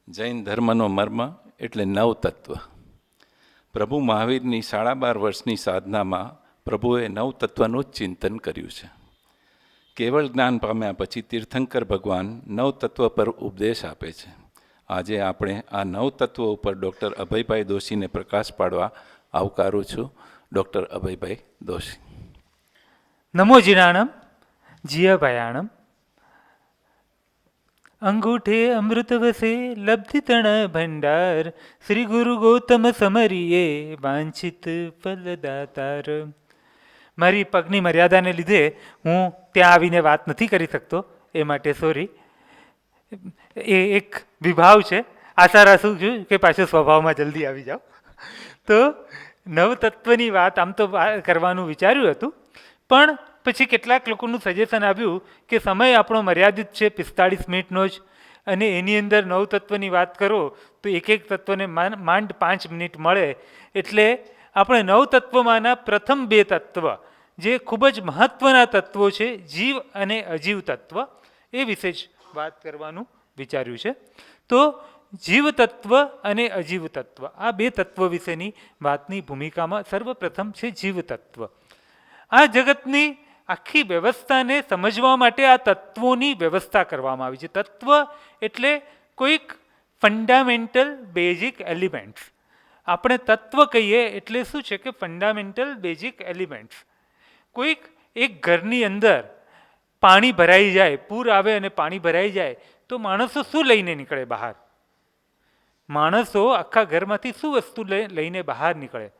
જૈન ધર્મનો મર્મ એટલે નવતત્વ. પ્રભુ મહાવીરની 12.5 વર્ષની સાધનામાં પ્રભુએ નવતત્વનું જ ચિંતન કર્યું છે. કેવળ જ્ઞાન પામ્યા પછી તીર્થંકર ભગવાન નવતત્વ પર ઉપદેશ આપે છે. આજે આપણે આ નવતત્વ ઉપર ડૉક્ટર અભયભાઈ દોશીને પ્રકાશ પાડવા આવકારું છું. ડૉક્ટર અભયભાઈ દોશી. નમો જીરાણમ જીયભયાણમ અંગૂઠે અમૃત વસે લબ્ધિ તણ ભંડાર શ્રી ગુરુ ગૌતમ સમરીએ વાંછિત ફલદાતાર. મારી પગની મર્યાદાને લીધે હું ત્યાં આવીને વાત નથી કરી શકતો, એ માટે સોરી. એ એક વિભાવ છે. આશા રાખું છું કે પાછો સ્વભાવમાં જલ્દી આવી જાઓ. તો નવતત્વની વાત આમ તો કરવાનું વિચાર્યું હતું, પણ પછી કેટલાક લોકોનું સજેશન આવ્યું કે સમય આપણો મર્યાદિત છે, 45 મિનિટનો જ, અને એની અંદર નવતત્વની વાત કરો તો એક એક તત્વને માંડ 5 મિનિટ મળે. એટલે આપણે નવતત્વમાંના પ્રથમ 2 તત્વ, જે ખૂબ જ મહત્ત્વના તત્વો છે, જીવ અને અજીવ તત્વ, એ વિશે જ વાત કરવાનું વિચાર્યું છે. તો જીવ તત્વ અને અજીવ તત્વ, આ 2 તત્વો વિશેની વાતની ભૂમિકામાં સર્વપ્રથમ છે જીવ તત્વ. આ જગતની આખી વ્યવસ્થાને સમજવા માટે આ તત્વોની વ્યવસ્થા કરવામાં આવી છે. તત્વ એટલે કોઈક ફંડામેન્ટલ બેઝિક એલિમેન્ટ્સ. આપણે તત્વ કહીએ એટલે શું છે કે ફંડામેન્ટલ બેઝિક એલિમેન્ટ્સ. કોઈક એક ઘરની અંદર પાણી ભરાઈ જાય, પૂર આવે અને પાણી ભરાઈ જાય તો માણસો શું લઈને નીકળે બહાર? માણસો આખા ઘરમાંથી શું વસ્તુ લઈને બહાર નીકળે?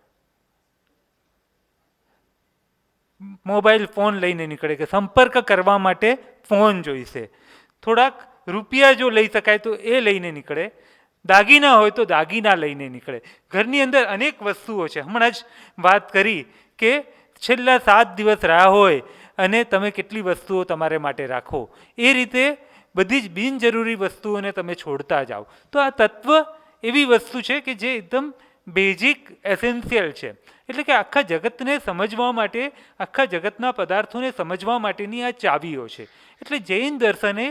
મોબાઈલ ફોન લઈને નીકળે કે સંપર્ક કરવા માટે ફોન જોઈશે. થોડાક રૂપિયા જો લઈ શકાય તો એ લઈને નીકળે. દાગીના હોય તો દાગીના લઈને નીકળે. ઘરની અંદર અનેક વસ્તુઓ છે. હમણાં જ વાત કરી કે છેલ્લા 7 દિવસ રાહ હોય અને તમે કેટલી વસ્તુઓ તમારે માટે રાખો. એ રીતે બધી જ બિનજરૂરી વસ્તુઓને તમે છોડતા જાઓ. તો આ તત્વ એવી વસ્તુ છે કે જે એકદમ બેઝિક એસેન્શિયલ છે. એટલે કે આખા જગતને સમજવા માટે, આખા જગતના પદાર્થોને સમજવા માટેની આ ચાવીઓ છે. એટલે જૈન દર્શને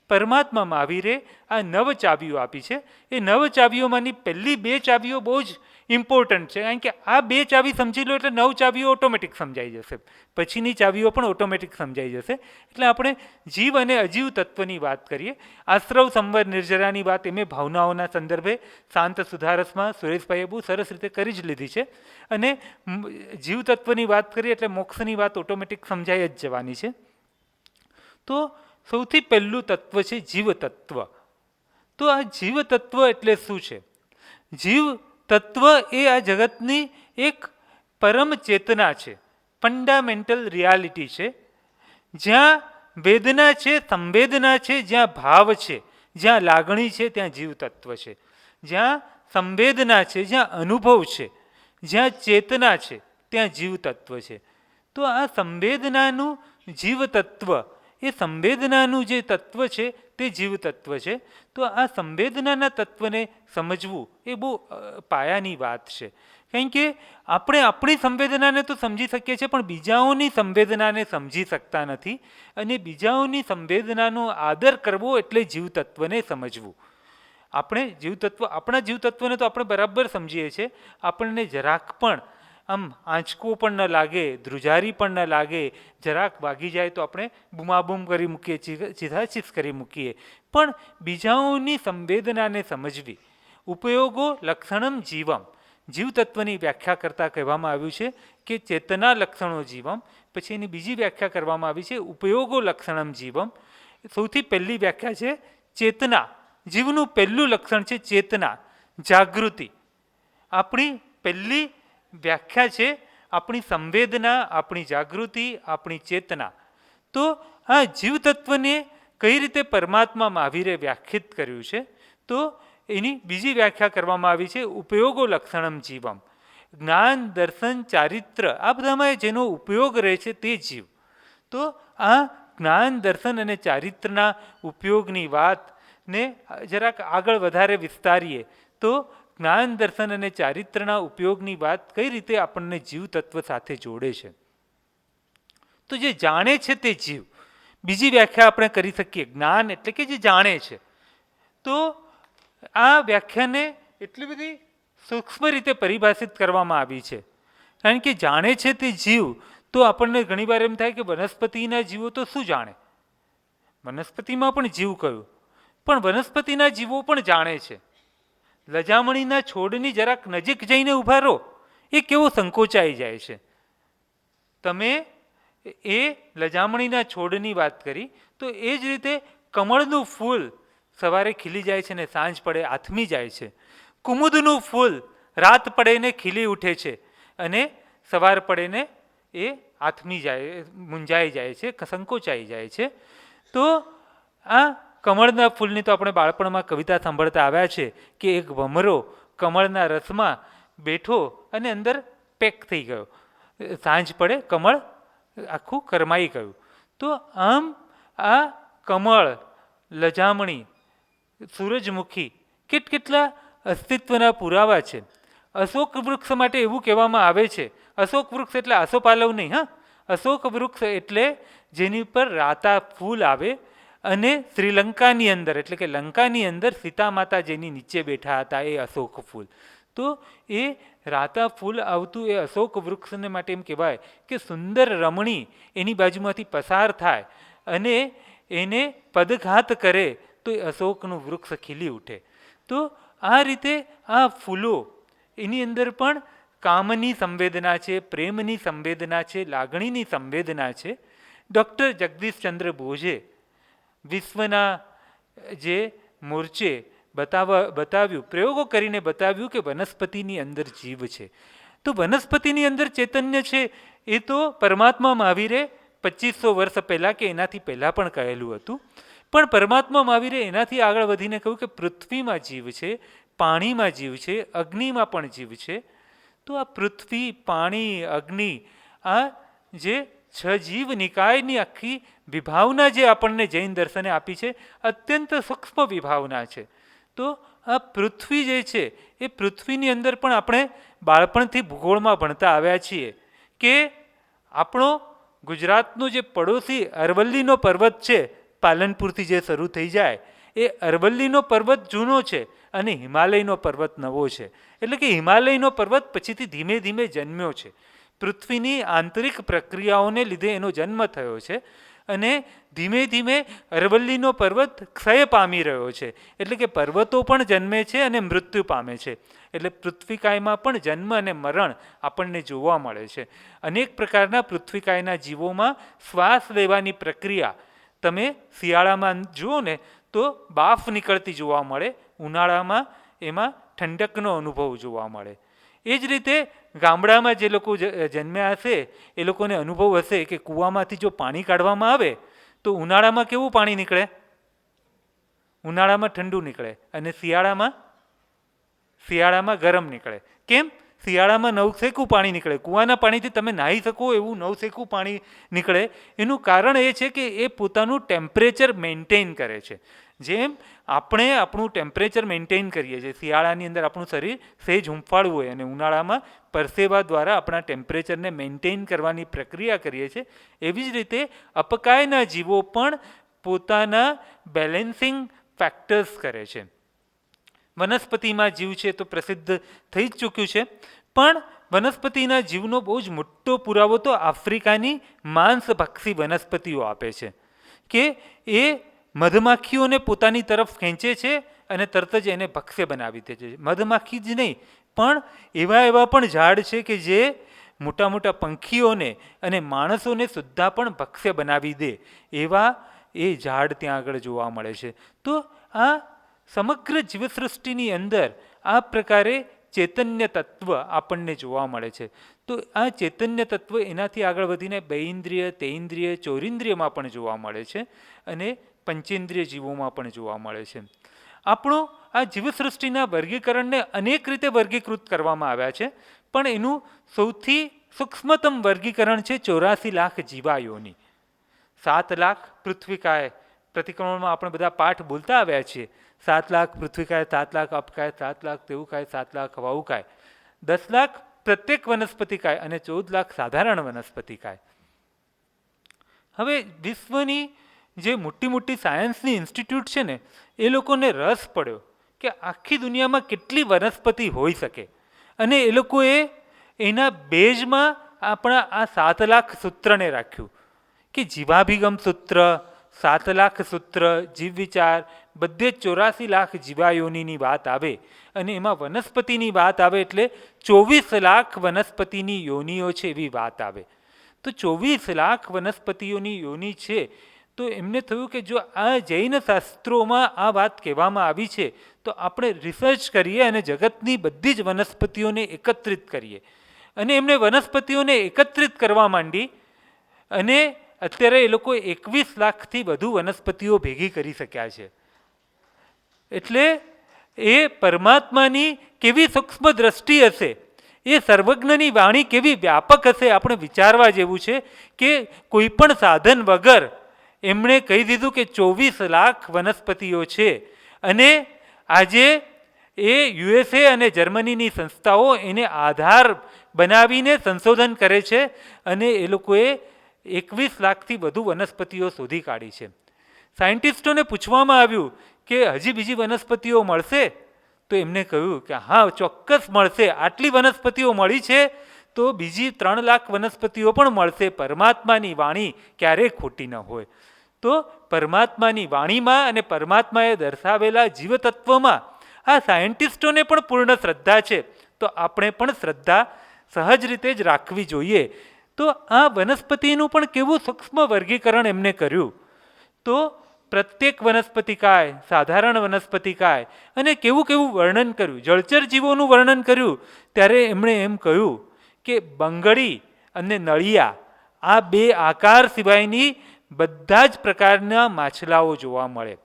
પરમાત્મા મહાવીરે આ 9 ચાવીઓ આપી છે. એ 9 ચાવીઓમાંની પહેલી 2 ચાવીઓ બહુ જ ઇમ્પોર્ટન્ટ છે, કારણ કે આ 2 ચાવી સમજી લો એટલે 9 ચાવીઓ ઓટોમેટિક સમજાઈ જશે. પછીની ચાવીઓ પણ ઓટોમેટિક સમજાઈ જશે. એટલે આપણે જીવ અને અજીવ તત્વની વાત કરીએ. આશ્રવ સંવર નિર્જરાની વાત એમે ભાવનાઓના સંદર્ભે શાંત સુધારસમાં સુરેશભાઈએ બહુ સરસ રીતે કરી જ લીધી છે. અને જીવ તત્વની વાત કરીએ એટલે મોક્ષની વાત ઓટોમેટિક સમજાઈ જ જવાની છે. તો સૌથી પહેલું તત્વ છે જીવ તત્વ. તો આ જીવ તત્વ એટલે શું છે? જીવ તત્વ એ આ જગતની એક પરમ ચેતના છે, ફંડામેન્ટલ રિયાલિટી છે. જ્યાં વેદના છે, સંવેદના છે, જ્યાં ભાવ છે, જ્યાં લાગણી છે, ત્યાં જીવ તત્વ છે. જ્યાં સંવેદના છે, જ્યાં અનુભવ છે, જ્યાં ચેતના છે, ત્યાં જીવ તત્વ છે. તો આ સંવેદનાનું જીવ તત્વ, એ સંવેદનાનું જે તત્વ છે તે જીવ તત્વ છે. તો આ સંવેદનાના તત્વને સમજવું એ બહુ પાયાની વાત છે. કારણ કે આપણે આપણી સંવેદનાને તો સમજી શકીએ છીએ, પણ બીજાઓની સંવેદનાને સમજી શકતા નથી. અને બીજાઓની સંવેદનાનો આદર કરવો એટલે જીવ તત્વને સમજવું. આપણે જીવતત્વ, આપણા જીવતત્વને તો આપણે બરાબર સમજીએ છીએ. આપણને જરાક પણ આમ આંચકો પણ ન લાગે, ધ્રુજારી પણ ન લાગે, જરાક વાગી જાય તો આપણે બૂમાબૂમ કરી મૂકીએ, ચીધાચીસ કરી મૂકીએ. પણ બીજાઓની સંવેદનાને સમજવી. ઉપયોગો લક્ષણમ જીવમ, જીવતત્વની વ્યાખ્યા કરતાં કહેવામાં આવ્યું છે કે ચેતના લક્ષણો જીવમ. પછી એની બીજી વ્યાખ્યા કરવામાં આવી છે ઉપયોગો લક્ષણમ જીવમ. સૌથી પહેલી વ્યાખ્યા છે ચેતના. જીવનું પહેલું લક્ષણ છે ચેતના, જાગૃતિ. આપણી પહેલી વ્યાખ્યા છે આપણી સંવેદના, આપણી જાગૃતિ, આપણી ચેતના. તો આ જીવતત્વને કઈ રીતે પરમાત્મા મહાવીરે વ્યાખ્યાયિત કર્યું છે? તો એની બીજી વ્યાખ્યા કરવામાં આવી છે ઉપયોગો લક્ષણમ જીવમ. જ્ઞાન, દર્શન, ચારિત્ર, આ બધામાં જેનો ઉપયોગ રહે છે તે જીવ. તો આ જ્ઞાન, દર્શન અને ચારિત્રના ઉપયોગની વાતને જરાક આગળ વધારે વિસ્તારીએ તો જ્ઞાન, દર્શન અને ચારિત્રના ઉપયોગની વાત કઈ રીતે આપણને જીવ તત્વ સાથે જોડે છે? તો જે જાણે છે તે જીવ. બીજી વ્યાખ્યા આપણે કરી શકીએ, જ્ઞાન એટલે કે જે જાણે છે. તો આ વ્યાખ્યાને એટલી બધી સૂક્ષ્મ રીતે પરિભાષિત કરવામાં આવી છે, કારણ કે જાણે છે તે જીવ, તો આપણને ઘણીવાર એમ થાય કે વનસ્પતિના જીવો તો શું જાણે, વનસ્પતિમાં પણ જીવ કયું, પણ વનસ્પતિના જીવો પણ જાણે છે. લજામણીના છોડની જરાક નજીક જઈને ઊભા રહો, એ કેવો સંકોચાઈ જાય છે. તમે એ લજામણીના છોડની વાત કરી, તો એ જ રીતે કમળનું ફૂલ સવારે ખીલી જાય છે ને સાંજ પડે આથમી જાય છે. કુમુદનું ફૂલ રાત પડે ને ખીલી ઉઠે છે અને સવાર પડે ને એ આથમી જાય, મૂંઝાઈ જાય છે, સંકોચાઈ જાય છે. તો આ કમળના ફૂલની તો આપણે બાળપણમાં કવિતા સાંભળતા આવ્યા છે કે એક ભમરો કમળના રસમાં બેઠો અને અંદર પેક થઈ ગયો, સાંજ પડે કમળ આખું કરમાઈ ગયું. તો આમ આ કમળ, લજામણી, સૂરજમુખી કેટલા અસ્તિત્વના પુરાવા છે. અશોક વૃક્ષ માટે એવું કહેવામાં આવે છે, અશોક વૃક્ષ એટલે આસોપાલવ નહીં, હા, અશોક વૃક્ષ એટલે જેની પર રાતા ફૂલ આવે, અને શ્રીલંકાની અંદર એટલે કે લંકાની અંદર સીતા માતા જેની નીચે બેઠા હતા એ અશોક ફૂલ. તો એ રાતા ફૂલ આવતું એ અશોક વૃક્ષને માટે એમ કહેવાય કે સુંદર રમણી એની બાજુમાંથી પસાર થાય અને એને પદઘાત કરે તો એ અશોકનું વૃક્ષ ખીલી ઉઠે. તો આ રીતે આ ફૂલો એની અંદર પણ કામની સંવેદના છે, પ્રેમની સંવેદના છે, લાગણીની સંવેદના છે. ડૉક્ટર જગદીશચંદ્ર બોઝે વિશ્વના જે મોરચે બતાવ્યું, પ્રયોગો કરીને બતાવ્યું કે વનસ્પતિની અંદર જીવ છે. તો વનસ્પતિની અંદર ચૈતન્ય છે એ તો પરમાત્મા મહાવીરે 2500 વર્ષ પહેલાં કે એનાથી પહેલાં પણ કહેલું હતું. પણ પરમાત્મા મહાવીરે એનાથી આગળ વધીને કહ્યું કે પૃથ્વીમાં જીવ છે, પાણીમાં જીવ છે, અગ્નિમાં પણ જીવ છે. તો આ પૃથ્વી, પાણી, અગ્નિ, આ જે 6 જીવ નિકાયની આખી વિભાવના જે આપણને જૈન દર્શને આપી છે, અત્યંત સૂક્ષ્મ વિભાવના છે. તો આ પૃથ્વી જે છે એ પૃથ્વીની અંદર પણ આપણે બાળપણથી ભૂગોળમાં ભણતા આવ્યા છીએ કે આપણો ગુજરાતનો જે પડોશી અરવલ્લીનો પર્વત છે, પાલનપુરથી જે શરૂ થઈ જાય, એ અરવલ્લીનો પર્વત જૂનો છે અને હિમાલયનો પર્વત નવો છે. એટલે કે હિમાલયનો પર્વત પછીથી ધીમે ધીમે જન્મ્યો છે. પૃથ્વીની આંતરિક પ્રક્રિયાઓને લીધે એનો જન્મ થયો છે અને ધીમે ધીમે અરવલ્લીનો પર્વત ક્ષય પામી રહ્યો છે. એટલે કે પર્વતો પણ જન્મે છે અને મૃત્યુ પામે છે. એટલે પૃથ્વીકાયમાં પણ જન્મ અને મરણ આપણને જોવા મળે છે. અનેક પ્રકારના પૃથ્વીકાયના જીવોમાં શ્વાસ લેવાની પ્રક્રિયા તમે શિયાળામાં જુઓ ને તો બાફ નીકળતી જોવા મળે, ઉનાળામાં એમાં ઠંડકનો અનુભવ જોવા મળે. એ જ રીતે ગામડામાં જે લોકો જન્મ્યા હશે એ લોકોને અનુભવ હશે કે કૂવામાંથી જો પાણી કાઢવામાં આવે તો ઉનાળામાં કેવું પાણી નીકળે, ઉનાળામાં ઠંડુ નીકળે અને શિયાળામાં ગરમ નીકળે. કેમ? શિયાળામાં નવસેકું પાણી નીકળે, કૂવાના પાણીથી તમે નાહી શકો એવું નવસેકું પાણી નીકળે. એનું કારણ એ છે કે એ પોતાનું ટેમ્પરેચર મેન્ટેન કરે છે. જેમ આપણે આપણું ટેમ્પરેચર મેન્ટેન કરીએ છીએ, શિયાળાની અંદર આપણું શરીર સહેજ હૂંફાળવું હોય અને ઉનાળામાં પરસેવા દ્વારા આપણા ટેમ્પરેચરને મેન્ટેન કરવાની પ્રક્રિયા કરીએ છીએ, એવી જ રીતે અપકાયના જીવો પણ પોતાના બેલેન્સિંગ ફેક્ટર્સ કરે છે. વનસ્પતિમાં જીવ છે તો પ્રસિદ્ધ થઈ જ ચૂક્યું છે, પણ વનસ્પતિના જીવનો બહુ જ મોટો પુરાવો તો આફ્રિકાની માંસભક્ષી વનસ્પતિઓ આપે છે કે એ મધમાખીઓને પોતાની તરફ ખેંચે છે અને તરત જ એને ભક્ષ્ય બનાવી દે છે. મધમાખી જ નહીં પણ એવા પણ ઝાડ છે કે જે મોટા મોટા પંખીઓને અને માણસોને સુદ્ધા પણ ભક્ષ્ય બનાવી દે, એવા એ ઝાડ ત્યાં આગળ જોવા મળે છે. તો આ સમગ્ર જીવસૃષ્ટિની અંદર આ પ્રકારે ચૈતન્ય તત્વ આપણને જોવા મળે છે. તો આ ચૈતન્ય તત્વ એનાથી આગળ વધીને 2 ઇન્દ્રિય, 3 ઇન્દ્રિય, 4 ઇન્દ્રિયમાં પણ જોવા મળે છે અને પંચેન્દ્રિય જીવોમાં પણ જોવા મળે છે. આપણો આ જીવસૃષ્ટિના વર્ગીકરણને અનેક રીતે વર્ગીકૃત કરવામાં આવ્યા છે, પણ એનું સૌથી સૂક્ષ્મતમ વર્ગીકરણ છે 84 લાખ જીવાયોની. 7 લાખ પૃથ્વીકાય, પ્રતિક્રમણમાં આપણે બધા પાઠ બોલતા આવ્યા છીએ. 7 લાખ પૃથ્વીકાય, 7 લાખ અપકાય, 7 લાખ તેવુકાય, 7 લાખ હવાઉકાય, 10 લાખ પ્રત્યેક વનસ્પતિકાય અને 14 લાખ સાધારણ વનસ્પતિકાય. હવે વિશ્વની જે મોટી મોટી સાયન્સની ઇન્સ્ટિટ્યૂટ છે ને, એ લોકોને રસ પડ્યો કે આખી દુનિયામાં કેટલી વનસ્પતિ હોઈ શકે, અને એ લોકોએ એના બેઝમાં આપણા આ 7 લાખ સૂત્રને રાખ્યું કે જીવાભિગમ સૂત્ર, 7 લાખ સૂત્ર, જીવ વિચાર, બધે 84 લાખ જીવાયોનીની વાત આવે અને એમાં વનસ્પતિની વાત આવે એટલે 24 લાખ વનસ્પતિની યોનિઓ છે એવી વાત આવે. તો 24 લાખ વનસ્પતિઓની યોનિ છે. તો એમને થયું કે જો આ જૈન શાસ્ત્રોમાં આ વાત કહેવામાં આવી છે તો આપણે રિસર્ચ કરીએ અને જગતની બધી જ વનસ્પતિઓને એકત્રિત કરીએ. અને એમને વનસ્પતિઓને એકત્રિત કરવા માંડી અને અત્યારે એ લોકો 21 લાખથી વધુ વનસ્પતિઓ ભેગી કરી શક્યા છે. એટલે એ પરમાત્માની કેવી સૂક્ષ્મ દ્રષ્ટિ હશે, એ સર્વજ્ઞની વાણી કેવી વ્યાપક હશે, આપણે વિચારવા જેવું છે કે કોઈ પણ સાધન વગર એમણે કહી દીધું કે 24 લાખ વનસ્પતિઓ છે. અને આજે એ USA અને જર્મનીની સંસ્થાઓ એને આધાર બનાવીને સંશોધન કરે છે અને એ લોકોએ 21 લાખથી વધુ વનસ્પતિઓ શોધી કાઢી છે. સાયન્ટિસ્ટોને પૂછવામાં આવ્યું કે હજી બીજી વનસ્પતિઓ મળશે, તો એમને કહ્યું કે હા ચોક્કસ મળશે, આટલી વનસ્પતિઓ મળી છે તો બીજી 3 લાખ વનસ્પતિઓ પણ મળશે. પરમાત્માની વાણી ક્યારેય ખોટી ન હોય. તો પરમાત્માની વાણીમાં અને પરમાત્માએ દર્શાવેલા જીવતત્વમાં આ સાયન્ટિસ્ટોને પણ પૂર્ણ શ્રદ્ધા છે, તો આપણે પણ શ્રદ્ધા સહજ રીતે જ રાખવી જોઈએ. તો આ વનસ્પતિનું પણ કેવું સૂક્ષ્મ વર્ગીકરણ એમને કર્યું. તો પ્રત્યેક વનસ્પતિકાય, સાધારણ વનસ્પતિકાય, અને કેવું કેવું વર્ણન કર્યું. જળચર જીવોનું વર્ણન કર્યું ત્યારે એમણે એમ કહ્યું કે બંગડી અને નળિયા આ 2 આકાર સિવાયની બધા જ પ્રકારના માછલાઓ જોવા મળે.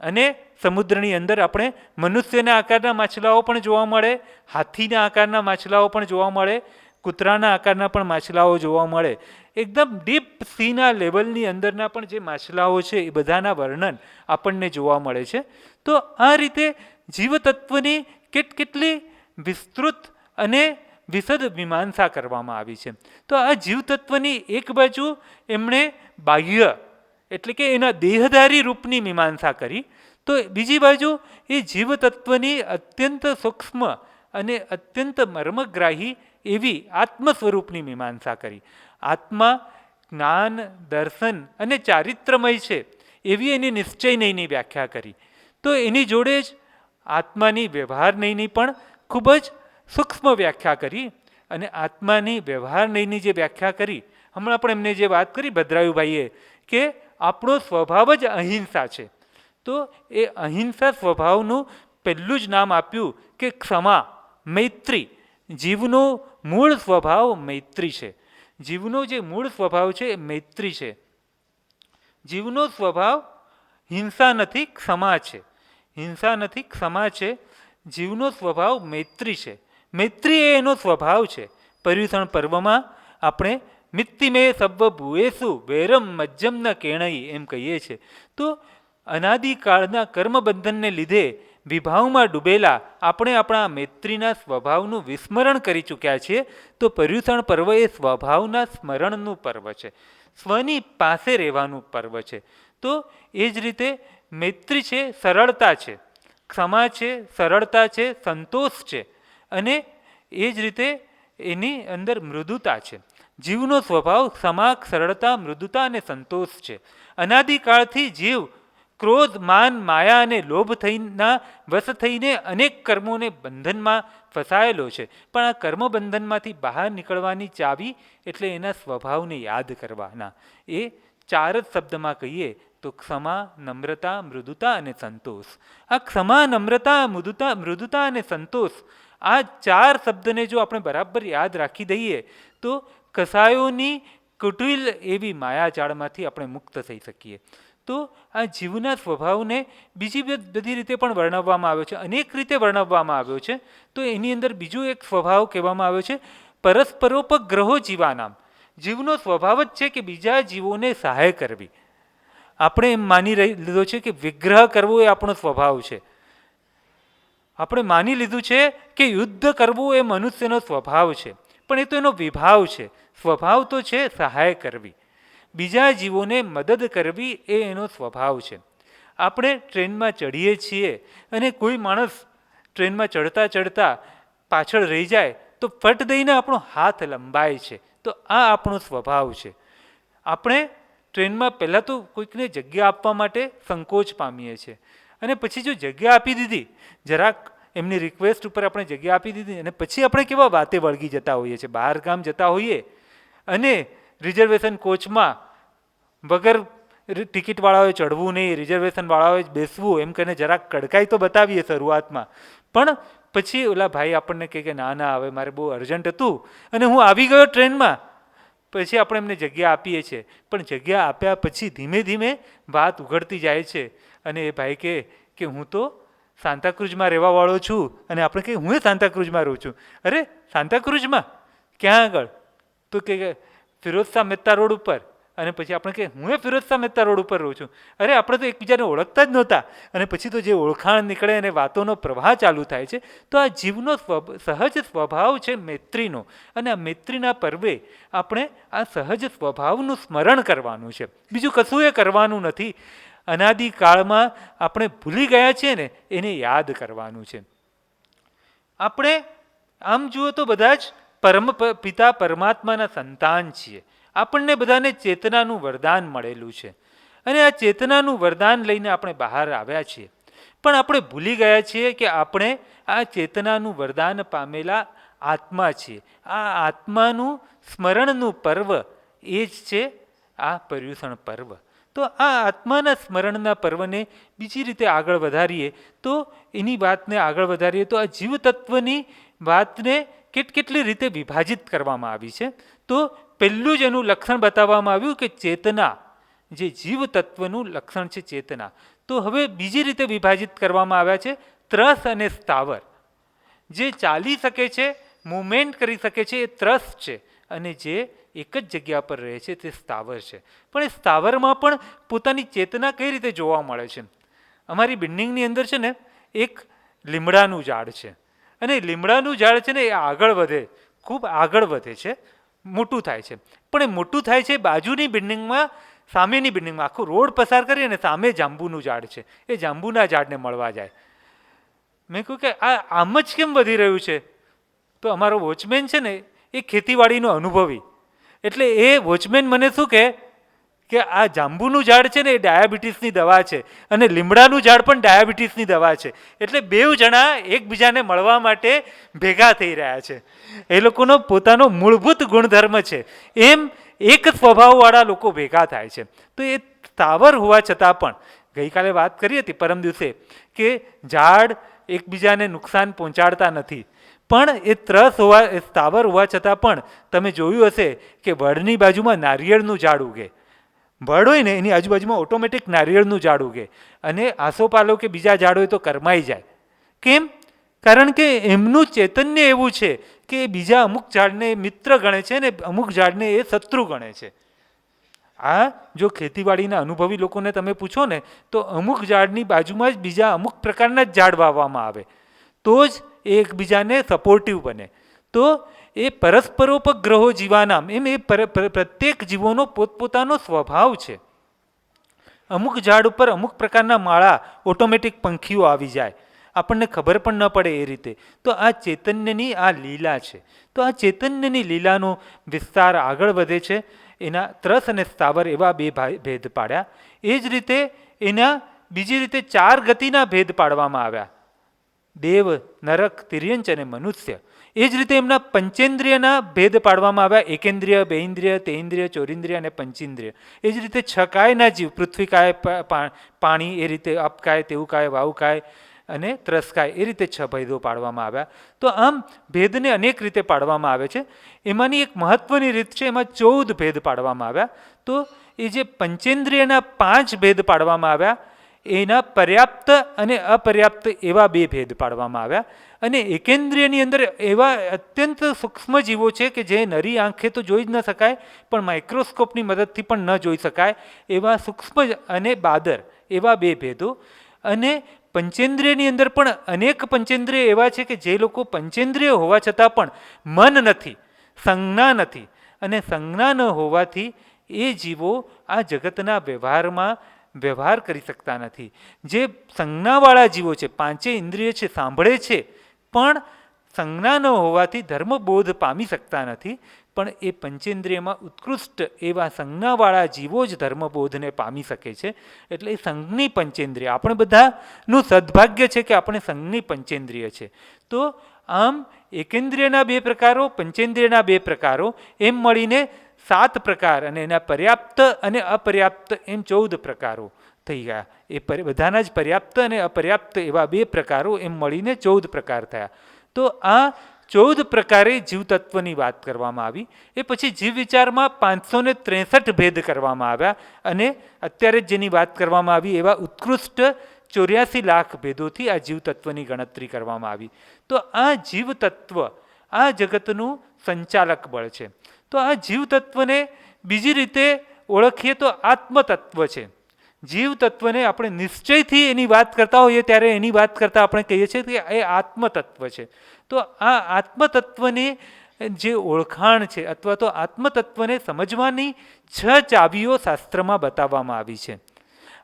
અને સમુદ્રની અંદર આપણે મનુષ્યના આકારના માછલાઓ પણ જોવા મળે, હાથીના આકારના માછલાઓ પણ જોવા મળે, કૂતરાના આકારના પણ માછલાઓ જોવા મળે. એકદમ ડીપ સીના લેવલની અંદરના પણ જે માછલાઓ છે એ બધાના વર્ણન આપણને જોવા મળે છે. તો આ રીતે જીવતત્વની કેટલી વિસ્તૃત અને વિશદ મીમાંસા કરવામાં આવી છે. તો આ જીવતત્વની એક બાજુ એમણે બાહ્ય એટલે કે એના દેહધારી રૂપની મીમાંસા કરી, તો બીજી બાજુ એ જીવતત્વની અત્યંત સૂક્ષ્મ અને અત્યંત મર્મગ્રાહી એવી આત્મ સ્વરૂપની મીમાંસા કરી. આત્મા જ્ઞાન, દર્શન અને ચારિત્રમય છે એવી એની નિશ્ચય નહીંની વ્યાખ્યા કરી. તો એની જોડે જ આત્માની વ્યવહાર નહીંની પણ ખૂબ જ સૂક્ષ્મ વ્યાખ્યા કરી. અને આત્માની વ્યવહાર નહીંની જે વ્યાખ્યા કરી, હમણાં પણ એમને જે વાત કરી ભદ્રાયુભાઈએ કે આપણો સ્વભાવ જ અહિંસા છે. તો એ અહિંસા સ્વભાવનું પહેલું જ નામ આપ્યું કે ક્ષમા, મૈત્રી. જીવનો મૂળ સ્વભાવ મૈત્રી છે. જીવનો જે મૂળ સ્વભાવ છે એ મૈત્રી છે. જીવનો સ્વભાવ હિંસા નથી, ક્ષમા છે. હિંસા નથી, ક્ષમા છે. જીવનો સ્વભાવ મૈત્રી છે. મૈત્રી એ એનો સ્વભાવ છે. પર્યુષણ પર્વમાં આપણે મિત્તિમે સબ્બ ભૂએસુ વૈરમ મજ્જમ ન કેણઈ એમ કહીએ છીએ. તો અનાદિકાળના કર્મબંધનને લીધે વિભાવમાં ડૂબેલા આપણે આપણા મૈત્રીના સ્વભાવનું વિસ્મરણ કરી ચૂક્યા છીએ. તો પર્યુષણ પર્વ એ સ્વભાવના સ્મરણનું પર્વ છે, સ્વની પાસે રહેવાનું પર્વ છે. તો એ જ રીતે મૈત્રી છે, સરળતા છે, ક્ષમા છે, સરળતા છે, સંતોષ છે, અને એ જ રીતે એની અંદર મૃદુતા છે. જીવનો સ્વભાવ ક્ષમા, સરળતા, મૃદુતા અને સંતોષ છે. અનાદિકાળથી જીવ ક્રોધ, માન, માયા અને લોભ થઈના વશ થઈને અનેક કર્મોને બંધનમાં ફસાયેલો છે. પણ આ કર્મબંધનમાંથી બહાર નીકળવાની ચાવી એટલે એના સ્વભાવને યાદ કરવાના. એ 4 જ શબ્દમાં કહીએ તો ક્ષમા, નમ્રતા, મૃદુતા અને સંતોષ. આ ક્ષમા, નમ્રતા, મૃદુતા અને સંતોષ, આ 4 શબ્દને જો આપણે બરાબર યાદ રાખી દઈએ તો કસાયોની કુટિલ એવી માયાજાળમાંથી આપણે મુક્ત થઈ શકીએ. તો આ જીવના સ્વભાવને બીજી બધી રીતે પણ વર્ણવવામાં આવ્યો છે, અનેક રીતે વર્ણવવામાં આવ્યો છે. તો એની અંદર બીજો એક સ્વભાવ કહેવામાં આવ્યો છે પરસ્પરોપગ્રહો જીવાનામ. જીવનો સ્વભાવ જ છે કે બીજા જીવોને સહાય કરવી. આપણે એમ માની લીધો છે કે વિગ્રહ કરવો એ આપણો સ્વભાવ છે. આપણે માની લીધું છે કે યુદ્ધ કરવું એ મનુષ્યનો સ્વભાવ છે, પણ એ તો એનો વિભાવ છે. સ્વભાવ તો છે સહાય કરવી, બીજા જીવોને મદદ કરવી એ એનો સ્વભાવ છે. આપણે ટ્રેનમાં ચડીએ છીએ અને કોઈ માણસ ટ્રેનમાં ચડતા ચડતા પાછળ રહી જાય તો ફટ દઈને આપણો હાથ લંબાય છે. તો આ આપણો સ્વભાવ છે. આપણે ટ્રેનમાં પહેલાં તો કોઈકને જગ્યા આપવા માટે સંકોચ પામીએ છીએ અને પછી જો જગ્યા આપી દીધી, જરાક એમની રિક્વેસ્ટ ઉપર આપણે જગ્યા આપી દીધી અને પછી આપણે કેવા વાતે વળગી જતા હોઈએ છીએ. બહાર ગામ જતા હોઈએ અને રિઝર્વેશન કોચમાં વગર ટિકિટવાળાઓએ ચડવું નહીં, રિઝર્વેશનવાળાઓએ જ બેસવું, એમ કહીને જરાક કડકાઈ તો બતાવીએ શરૂઆતમાં, પણ પછી ઓલા ભાઈ આપણને કહે કે ના ના હવે મારે બહુ અર્જન્ટ હતું અને હું આવી ગયો ટ્રેનમાં, પછી આપણે એમને જગ્યા આપીએ છીએ. પણ જગ્યા આપ્યા પછી ધીમે ધીમે વાત ઉઘડતી જાય છે અને એ ભાઈ કહે કે હું તો સાંતાક્રુઝમાં રહેવાવાળો છું અને આપણે કહીએ હું સાંતાક્રુઝમાં રહું છું. અરે સાંતાક્રુઝમાં ક્યાં આગળ? તો કે ફિરોઝશાહ મહેતા રોડ ઉપર. અને પછી આપણે કહીએ હું ફિરોઝશાહ મહેતા રોડ ઉપર રહું છું. અરે આપણે તો એકબીજાને ઓળખતા જ નહોતા અને પછી તો જે ઓળખાણ નીકળે અને વાતોનો પ્રવાહ ચાલુ થાય છે. તો આ જીવનો સહજ સ્વભાવ છે મૈત્રીનો અને આ મૈત્રીના પર્વે આપણે આ સહજ સ્વભાવનું સ્મરણ કરવાનું છે. બીજું કશું એ કરવાનું નથી. અનાદિકાળમાં આપણે ભૂલી ગયા છીએ ને એને યાદ કરવાનું છે. આપણે આમ જુઓ તો બધા જ પિતા પરમાત્માના સંતાન છીએ. આપણને બધાને ચેતનાનું વરદાન મળેલું છે અને આ ચેતનાનું વરદાન લઈને આપણે બહાર આવ્યા છીએ. પણ આપણે ભૂલી ગયા છીએ કે આપણે આ ચેતનાનું વરદાન પામેલા આત્મા છીએ. આ આત્માનું સ્મરણનું પર્વ એ જ છે આ પર્યુષણ પર્વ. તો આ આત્માના સ્મરણના પર્વને બીજી રીતે આગળ વધારીએ તો એની વાતને આગળ વધારીએ તો આ જીવતત્વની વાતને કેટલી રીતે વિભાજિત કરવામાં આવી છે. તો પહેલું જ એનું લક્ષણ બતાવવામાં આવ્યું કે ચેતના, જે જીવ તત્વનું લક્ષણ છે ચેતના. તો હવે બીજી રીતે વિભાજિત કરવામાં આવ્યા છે ત્રસ અને સ્થાવર. જે ચાલી શકે છે, મૂવમેન્ટ કરી શકે છે એ ત્રસ છે અને જે એક જ જગ્યા પર રહે છે તે સ્થાવર છે. પણ એ સ્થાવરમાં પણ પોતાની ચેતના કઈ રીતે જોવા મળે છે? અમારી બિલ્ડિંગની અંદર છે ને એક લીમડાનું ઝાડ છે અને લીમડાનું ઝાડ છે ને એ આગળ વધે, ખૂબ આગળ વધે છે, મોટું થાય છે. પણ એ મોટું થાય છે બાજુની બિલ્ડિંગમાં, સામેની બિલ્ડિંગમાં આખો રોડ પસાર કરી અને સામે જાંબુનું ઝાડ છે. એ જાંબુના ઝાડને મળવા જાય. મેં કહ્યું કે આ આમ જ કેમ વધી રહ્યું છે? તો અમારો વોચમેન છે ને એ ખેતીવાડીનો અનુભવી, એટલે એ વોચમેન મને શું કહે કે આ જાંબુનું ઝાડ છે ને એ ડાયાબિટીસની દવા છે અને લીમડાનું ઝાડ પણ ડાયાબિટીસની દવા છે. એટલે બેઉ જણા એકબીજાને મળવા માટે ભેગા થઈ રહ્યા છે. એ લોકોનો પોતાનો મૂળભૂત ગુણધર્મ છે, એમ એક સ્વભાવવાળા લોકો ભેગા થાય છે. તો એ સ્થાવર હોવા છતાં પણ, ગઈકાલે વાત કરી હતી પરમ દિવસે કે ઝાડ એકબીજાને નુકસાન પહોંચાડતા નથી, પણ એ ત્રસ હોવા, એ સ્થાવર હોવા છતાં પણ તમે જોયું હશે કે વડની બાજુમાં નારિયેળનું ઝાડ ઉગે. વડ હોય ને એની આજુબાજુમાં ઓટોમેટિક નારિયેળનું ઝાડ ઉગે અને આસોપાલો કે બીજા ઝાડ હોય તો કરમાઈ જાય. કેમ? કારણ કે એમનું ચૈતન્ય એવું છે કે બીજા અમુક ઝાડને મિત્ર ગણે છે ને અમુક ઝાડને એ શત્રુ ગણે છે. આ જો ખેતીવાડીના અનુભવી લોકોને તમે પૂછો ને તો અમુક ઝાડની બાજુમાં જ બીજા અમુક પ્રકારના જ ઝાડ વાવવામાં આવે તો જ એ એકબીજાને સપોર્ટિવ બને. તો એ પરસ્પરોપગ્રહો જીવાનામ, એમ એ પ્રત્યેક જીવોનો પોતપોતાનો સ્વભાવ છે. અમુક ઝાડ ઉપર અમુક પ્રકારના માળા ઓટોમેટિક પંખીઓ આવી જાય, આપણને ખબર પણ ન પડે એ રીતે. તો આ ચૈતન્યની આ લીલા છે. તો આ ચૈતન્યની લીલાનો વિસ્તાર આગળ વધે છે. એના ત્રસ અને સ્થાવર એવા બે ભેદ પાડ્યા. એ જ રીતે એના બીજી રીતે 4 ગતિના ભેદ પાડવામાં આવ્યા: દેવ, નરક, તિર્યંચ અને મનુષ્ય. એ જ રીતે એમના પંચેન્દ્રિયના ભેદ પાડવામાં આવ્યા: એકેન્દ્રિય, બેઇન્દ્રિય, તેઇન્દ્રિય, ચોરિન્દ્રિય અને પંચેન્દ્રિય. એ જ રીતે 6 કાયના જીવ, પૃથ્વી કાય, પાણી, એ રીતે અપકાય, તેવું કાય, વાયુ કાય અને ત્રસકાય, એ રીતે 6 ભેદો પાડવામાં આવ્યા. તો આમ ભેદને અનેક રીતે પાડવામાં આવે છે. એમાંની એક મહત્વની રીત છે, એમાં 14 ભેદ પાડવામાં આવ્યા. તો એ જે પંચેન્દ્રિયના 5 ભેદ પાડવામાં આવ્યા એના પર્યાપ્ત અને અપર્યાપ્ત એવા 2 ભેદ પાડવામાં આવ્યા. અને એકેન્દ્રિયની અંદર એવા અત્યંત સૂક્ષ્મ જીવો છે કે જે નરી આંખે તો જોઈ જ ન શકાય, પણ માઇક્રોસ્કોપની મદદથી પણ ન જોઈ શકાય એવા સૂક્ષ્મ અને બાદર, એવા 2 ભેદો. અને પંચેન્દ્રિયની અંદર પણ અનેક પંચેન્દ્રિય એવા છે કે જે લોકો પંચેન્દ્રિય હોવા છતાં પણ મન નથી, સંજ્ઞા નથી, અને સંજ્ઞા ન હોવાથી એ જીવો આ જગતના વ્યવહારમાં વ્યવહાર કરી શકતા નથી. જે સંજ્ઞાવાળા જીવો છે, પાંચે ઇન્દ્રિય છે, સાંભળે છે, પણ સંજ્ઞા ન હોવાથી ધર્મબોધ પામી શકતા નથી. પણ એ પંચેન્દ્રિયમાં ઉત્કૃષ્ટ એવા સંજ્ઞાવાળા જીવો જ ધર્મબોધને પામી શકે છે. એટલે એ સંજ્ઞની પંચેન્દ્રિય, આપણે બધાનું સદભાગ્ય છે કે આપણે સંજ્ઞની પંચેન્દ્રિય છે. તો આમ એકેન્દ્રિયના 2 પ્રકારો, પંચેન્દ્રિયના 2 પ્રકારો, એમ મળીને 7 પ્રકાર, અને એના પર્યાપ્ત અને અપર્યાપ્ત એમ 14 પ્રકારો થઈ ગયા. એ બધાના જ પર્યાપ્ત અને અપર્યાપ્ત એવા 2 પ્રકારો એમ મળીને 14 પ્રકાર થયા. તો આ 14 પ્રકારે જીવતત્વની વાત કરવામાં આવી. એ પછી જીવ વિચારમાં 563 ભેદ કરવામાં આવ્યા, અને અત્યારે જેની વાત કરવામાં આવી એવા ઉત્કૃષ્ટ 84 લાખ ભેદોથી આ જીવતત્વની ગણતરી કરવામાં આવી. તો આ જીવતત્વ આ જગતનું સંચાલક બળ છે. તો આ જીવતત્વને બીજી રીતે ઓળખીએ તો આત્મતત્વ છે. જીવતત્વને આપણે નિશ્ચયથી એની વાત કરતા હોઈએ ત્યારે એની વાત કરતાં આપણે કહીએ છીએ કે એ આત્મતત્વ છે. તો આ આત્મતત્વની જે ઓળખાણ છે, અથવા તો આત્મતત્વને સમજવાની 6 ચાવીઓ શાસ્ત્રમાં બતાવવામાં આવી છે.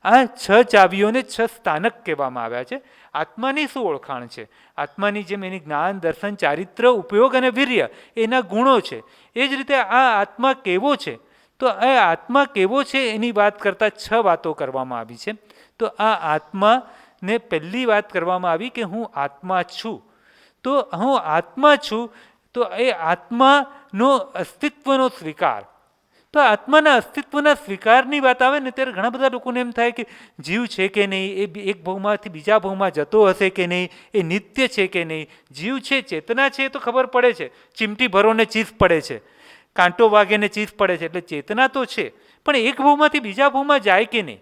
આ 6 ચાવીઓને 6 સ્થાનક કહેવામાં આવ્યા છે. આત્માની શું ઓળખાણ છે? આત્માની જેમ એની જ્ઞાન, દર્શન, ચારિત્ર, ઉપયોગ અને વીર્ય એના ગુણો છે. એ જ રીતે આ આત્મા કેવો છે? તો આ આત્મા કેવો છે એની વાત કરતાં 6 વાતો કરવામાં આવી છે. તો આ આત્માને પહેલી વાત કરવામાં આવી કે હું આત્મા છું. તો હું આત્મા છું, તો એ આત્માનો અસ્તિત્વનો સ્વીકાર. તો આત્માના અસ્તિત્વના સ્વીકારની વાત આવે ને ત્યારે ઘણા બધા લોકોને એમ થાય કે જીવ છે કે નહીં, એ એક ભવમાંથી બીજા ભવમાં જતો હશે કે નહીં, એ નિત્ય છે કે નહીં. જીવ છે, ચેતના છે, એ તો ખબર પડે છે. ચીમટી ભરો ને ચીસ પડે છે, કાંટો વાગે ને ચીસ પડે છે, એટલે ચેતના તો છે. પણ એક ભવમાંથી બીજા ભવમાં જાય કે નહીં?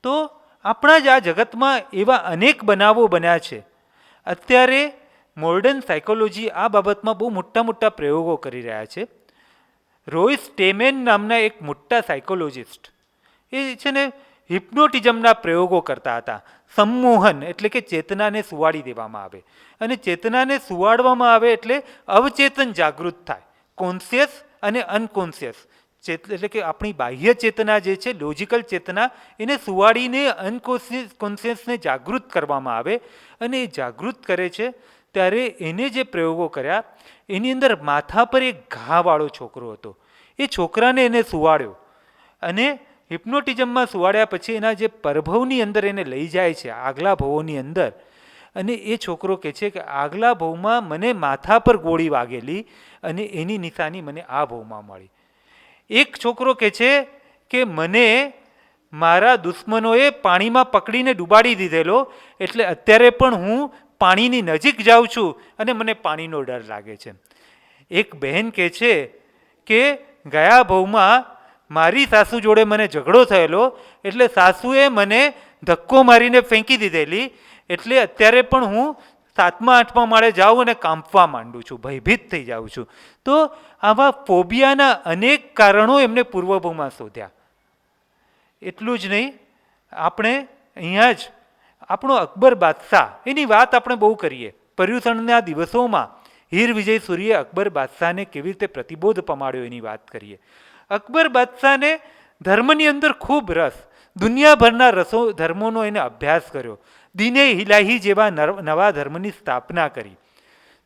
તો આપણા જ આ જગતમાં એવા અનેક બનાવો બન્યા છે. અત્યારે મોડર્ન સાયકોલોજી આ બાબતમાં બહુ મોટા મોટા પ્રયોગો કરી રહ્યા છે. રોય સ્ટેમેન નામના એક મોટા સાયકોલોજિસ્ટ, એ છે ને હિપ્નોટિઝમના પ્રયોગો કરતા હતા. સંમોહન એટલે કે ચેતનાને સુવાડી દેવામાં આવે, અને ચેતનાને સુવાડવામાં આવે એટલે અવચેતન જાગૃત થાય. કોન્શિયસ અને અનકોન્શિયસ એટલે કે આપણી બાહ્ય ચેતના જે છે, લોજિકલ ચેતના, એને સુવાડીને અનકોન્શિયસને જાગૃત કરવામાં આવે. અને એ જાગૃત કરે છે ત્યારે એને જે પ્રયોગો કર્યા એની અંદર માથા પર એક ઘાવાળો છોકરો હતો. એ છોકરાને એને સુવાડ્યો, અને હિપ્નોટિઝમમાં સુવાડ્યા પછી એના જે પરભવની અંદર એને લઈ જાય છે, આગલા ભવોની અંદર. અને એ છોકરો કહે છે કે આગલા ભવમાં મને માથા પર ગોળી વાગેલી અને એની નિશાની મને આ ભવમાં મળી. એક છોકરો કહે છે કે મને મારા દુશ્મનોએ પાણીમાં પકડીને ડૂબાડી દીધેલો, એટલે અત્યારે પણ હું પાણીની નજીક જાઉં છું અને મને પાણીનો ડર લાગે છે. એક બહેન કહે છે કે ગયા ભવમાં મારી સાસુ જોડે મને ઝઘડો થયેલો, એટલે સાસુએ મને ધક્કો મારીને ફેંકી દીધેલી, એટલે અત્યારે પણ હું 7મા 8મા માળે જાઉં અને કાંપવા માંડું છું, ભયભીત થઈ જાઉં છું. તો આવા ફોબિયાના અનેક કારણો એમને પૂર્વભવમાં શોધ્યા. એટલું જ નહીં, આપણે અહીંયા જ આપણો અકબર બાદશાહ, એની વાત આપણે બહુ કરીએ. પર્યુષણના દિવસોમાં હીર વિજય સૂર્યે અકબર બાદશાહને કેવી રીતે પ્રતિબોધ પમાડ્યો એની વાત કરીએ. અકબર બાદશાહને ધર્મની અંદર ખૂબ રસ, દુનિયાભરના ધર્મોનો એને અભ્યાસ કર્યો. દીને ઇલાહી જેવા નવા ધર્મની સ્થાપના કરી.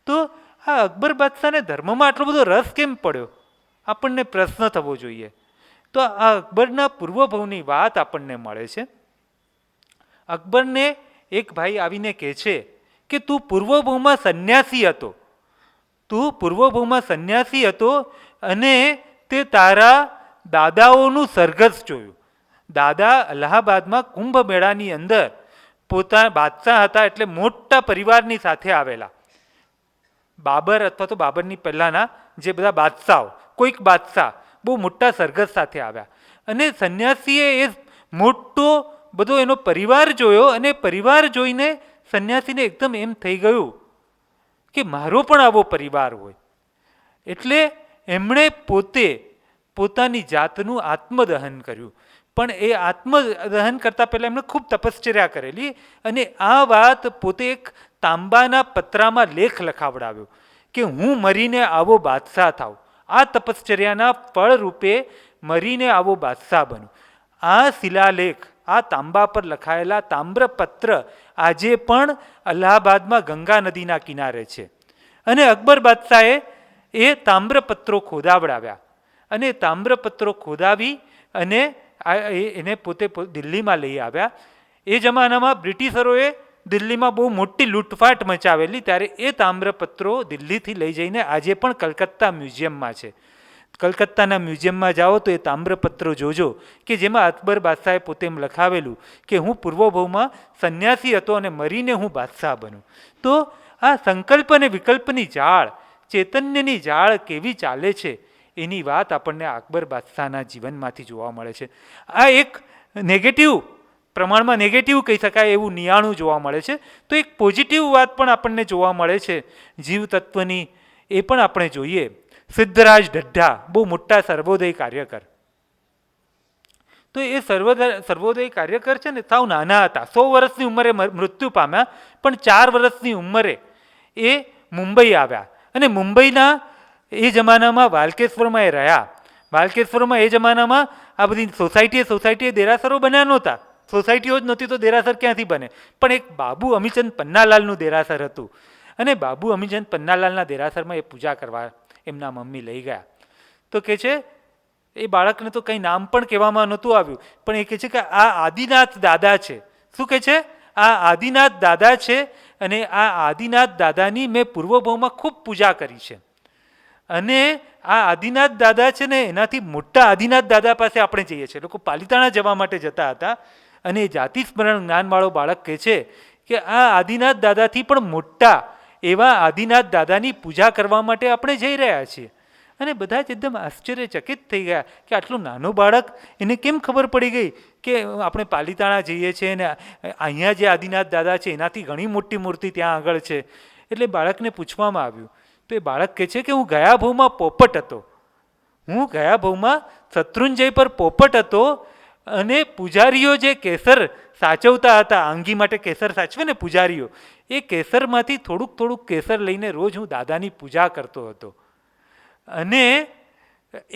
તો આ અકબર બાદશાહને ધર્મમાં આટલો બધો રસ કેમ પડ્યો? આપણને પ્રશ્ન થવો જોઈએ. તો આ અકબરના પૂર્વભવની વાત આપણને મળે છે. અકબરને એક ભાઈ આવીને કહે છે કે તું પૂર્વભવમાં સંન્યાસી હતો, અને તે તારા દાદાઓનું સરઘસ જોયું. દાદા અલ્હાબાદમાં કુંભ મેળાની અંદર પોતાના બાદશાહ હતા, એટલે મોટા પરિવારની સાથે આવેલા. બાબર અથવા તો બાબરની પહેલાના જે બધા બાદશાહો, કોઈક બાદશાહ બહુ મોટા સરઘસ સાથે આવ્યા, અને સંન્યાસીએ એ મોટો બધો એનો પરિવાર જોયો, અને પરિવાર જોઈને સંન્યાસીને એકદમ એમ થઈ ગયું કે મારો પણ આવો પરિવાર હોય. એટલે એમણે પોતાની જાતનું આત્મદહન કર્યું. પણ એ આત્મદહન કરતાં પહેલાં એમણે ખૂબ તપશ્ચર્યા કરેલી, અને આ વાત પોતે એક તાંબાના પત્રામાં લેખ લખાવડાવ્યો કે હું મરીને આવો બાદશાહ થાઉં. આ તપશ્ચર્યાના ફળ રૂપે મરીને આવો બાદશાહ બન્યું. આ શિલાલેખ, આ તાંબા પર લખાયેલા તામ્રપત્ર આજે પણ અલ્હાબાદમાં ગંગા નદીના કિનારે છે. અને અકબર બાદશાહે એ તામ્રપત્રો ખોદાવડાવ્યા અને તામ્રપત્રો ખોદાવી અને એને પોતે દિલ્હીમાં લઈ આવ્યા. એ જમાનામાં બ્રિટિશરોએ દિલ્હીમાં બહુ મોટી લૂંટફાટ મચાવેલી, ત્યારે એ તામ્રપત્રો દિલ્હીથી લઈ જઈને આજે પણ કલકત્તા મ્યુઝિયમમાં છે. કલકત્તાના મ્યુઝિયમમાં જાઓ તો એ તામ્રપત્રો જોજો કે જેમાં અકબર બાદશાહે પોતે એમ લખાવેલું કે હું પૂર્વભૌમાં સંન્યાસી હતો અને મરીને હું બાદશાહ બનું. તો આ સંકલ્પ અને વિકલ્પની જાળ, ચૈતન્યની જાળ કેવી ચાલે છે એની વાત આપણને અકબર બાદશાહના જીવનમાંથી જોવા મળે છે. આ એક નેગેટિવ પ્રમાણમાં નેગેટિવ કહી શકાય એવું નિયાણું જોવા મળે છે. તો એક પોઝિટિવ વાત પણ આપણને જોવા મળે છે જીવ તત્વની, એ પણ આપણે જોઈએ. સિદ્ધરાજ ઢઢ્ઢા બહુ મોટા સર્વોદય કાર્યકર. તો એ સર્વોદય કાર્યકર છે ને, સાવ નાના હતા, 100 વર્ષની ઉંમરે મૃત્યુ પામ્યા, પણ 4 વર્ષની ઉંમરે એ મુંબઈ આવ્યા અને મુંબઈના એ જમાનામાં વાલકેશ્વરમાં એ રહ્યા. વાલકેશ્વરમાં એ જમાનામાં આ બધી સોસાયટીએ દેરાસરો બન્યા નહોતા. સોસાયટીઓ જ નહોતી તો દેરાસર ક્યાંથી બને? પણ એક બાબુ અમીચંદ પન્નાલાલનું દેરાસર હતું અને બાબુ અમીચંદ પન્નાલાલના દેરાસરમાં એ પૂજા કરવા એમના મમ્મી લઈ ગયા. તો કહે છે એ બાળકને તો કંઈ નામ પણ કહેવામાં નહોતું આવ્યું, પણ એ કહે છે કે આ આદિનાથ દાદા છે. શું કહે છે? આ આદિનાથ દાદા છે અને આ આદિનાથ દાદાની મેં પૂર્વભૌમાં ખૂબ પૂજા કરી છે. અને આ આદિનાથ દાદા છે ને, એનાથી મોટા આદિનાથ દાદા પાસે આપણે જઈએ છીએ. લોકો પાલિતાણા જવા માટે જતા હતા અને એ જાતિ સ્મરણ જ્ઞાનવાળો બાળક કહે છે કે આ આદિનાથ દાદાથી પણ મોટા એવા આદિનાથ દાદાની પૂજા કરવા માટે આપણે જઈ રહ્યા છીએ. અને બધા જ એકદમ આશ્ચર્યચકિત થઈ ગયા કે આટલું નાનું બાળક, એને કેમ ખબર પડી ગઈ કે આપણે પાલિતાણા જઈએ છીએ અને અહીંયા જે આદિનાથ દાદા છે એનાથી ઘણી મોટી મૂર્તિ ત્યાં આગળ છે. એટલે બાળકને પૂછવામાં આવ્યું તો એ બાળક કહે છે કે હું ગયા ભવમાં પોપટ હતો. હું ગયા ભવમાં શત્રુંજય પર પોપટ હતો અને પૂજારીઓ જે કેસર સાચવતા હતા, આંગી માટે કેસર સાચવે ને પૂજારીઓ, એ કેસરમાંથી થોડુંક કેસર લઈને રોજ હું દાદાની પૂજા કરતો હતો. અને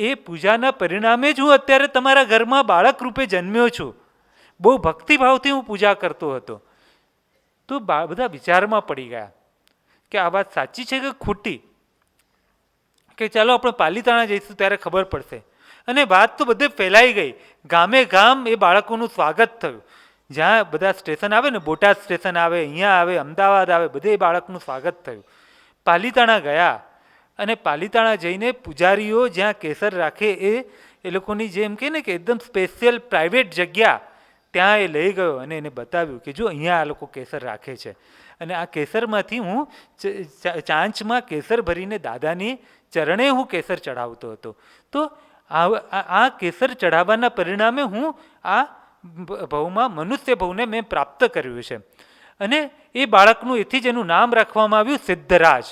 એ પૂજાના પરિણામે જ હું અત્યારે તમારા ઘરમાં બાળક રૂપે જન્મ્યો છું. બહુ ભક્તિભાવથી હું પૂજા કરતો હતો. તો બધા વિચારમાં પડી ગયા કે આ વાત સાચી છે કે ખોટી, કે ચાલો આપણે પાલિતાણા જઈશું ત્યારે ખબર પડશે. અને વાત તો બધે ફેલાઈ ગઈ, ગામે ગામ એ બાળકોનું સ્વાગત થયું. જ્યાં બધા સ્ટેશન આવે ને, બોટાદ સ્ટેશન આવે, અહીંયા આવે, અમદાવાદ આવે, બધે એ બાળકનું સ્વાગત થયું. પાલિતાણા ગયા અને પાલિતાણા જઈને પૂજારીઓ જ્યાં કેસર રાખે એ લોકોની જેમ કહે ને કે એકદમ સ્પેશિયલ પ્રાઇવેટ જગ્યા, ત્યાં એ લઈ ગયો અને એને બતાવ્યું કે જો અહીંયા આ લોકો કેસર રાખે છે અને આ કેસરમાંથી હું ચાંચમાં કેસર ભરીને દાદાની ચરણે હું કેસર ચડાવતો હતો. તો આ કેસર ચડાવવાના પરિણામે હું આ ભવમાં મનુષ્ય ભવને મેં પ્રાપ્ત કર્યું છે. અને એ બાળકનું એથી જ એનું નામ રાખવામાં આવ્યું સિદ્ધરાજ.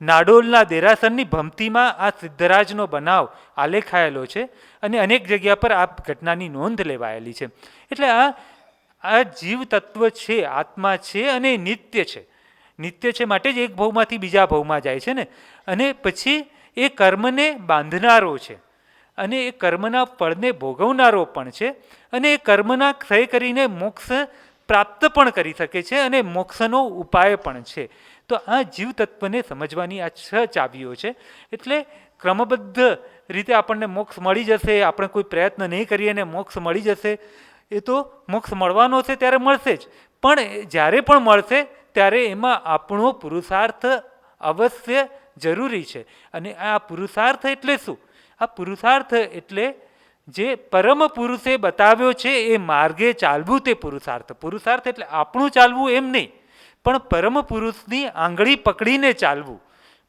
નાડોલના દેરાસરની ભમતીમાં આ સિદ્ધરાજનો બનાવ આલેખાયેલો છે અને અનેક જગ્યા પર આ ઘટનાની નોંધ લેવાયેલી છે. એટલે આ જીવ તત્વ છે, આત્મા છે અને નિત્ય છે. નિત્ય છે માટે જ એક ભવમાંથી બીજા ભવમાં જાય છે ને. અને પછી એ કર્મને બાંધનારો છે અને એ કર્મના ફળને ભોગવનારો પણ છે અને એ કર્મના ક્ષય કરીને મોક્ષ પ્રાપ્ત પણ કરી શકે છે અને મોક્ષનો ઉપાય પણ છે. તો આ જીવ તત્વને સમજવાની આ 6 ચાવીઓ છે. એટલે ક્રમબદ્ધ રીતે આપણને મોક્ષ મળી જશે, આપણે કોઈ પ્રયત્ન નહીં કરીએ ને મોક્ષ મળી જશે, એ તો મોક્ષ મળવાનો છે ત્યારે મળશે જ. પણ જ્યારે પણ મળશે ત્યારે એમાં આપણો પુરુષાર્થ અવશ્ય જરૂરી છે. અને આ પુરુષાર્થ એટલે શું? આ પુરુષાર્થ એટલે જે પરમ પુરુષે બતાવ્યો છે એ માર્ગે ચાલવું, તે પુરુષાર્થ. પુરુષાર્થ એટલે આપણું ચાલવું એમ નહીં, પણ પરમ પુરુષની આંગળી પકડીને ચાલવું.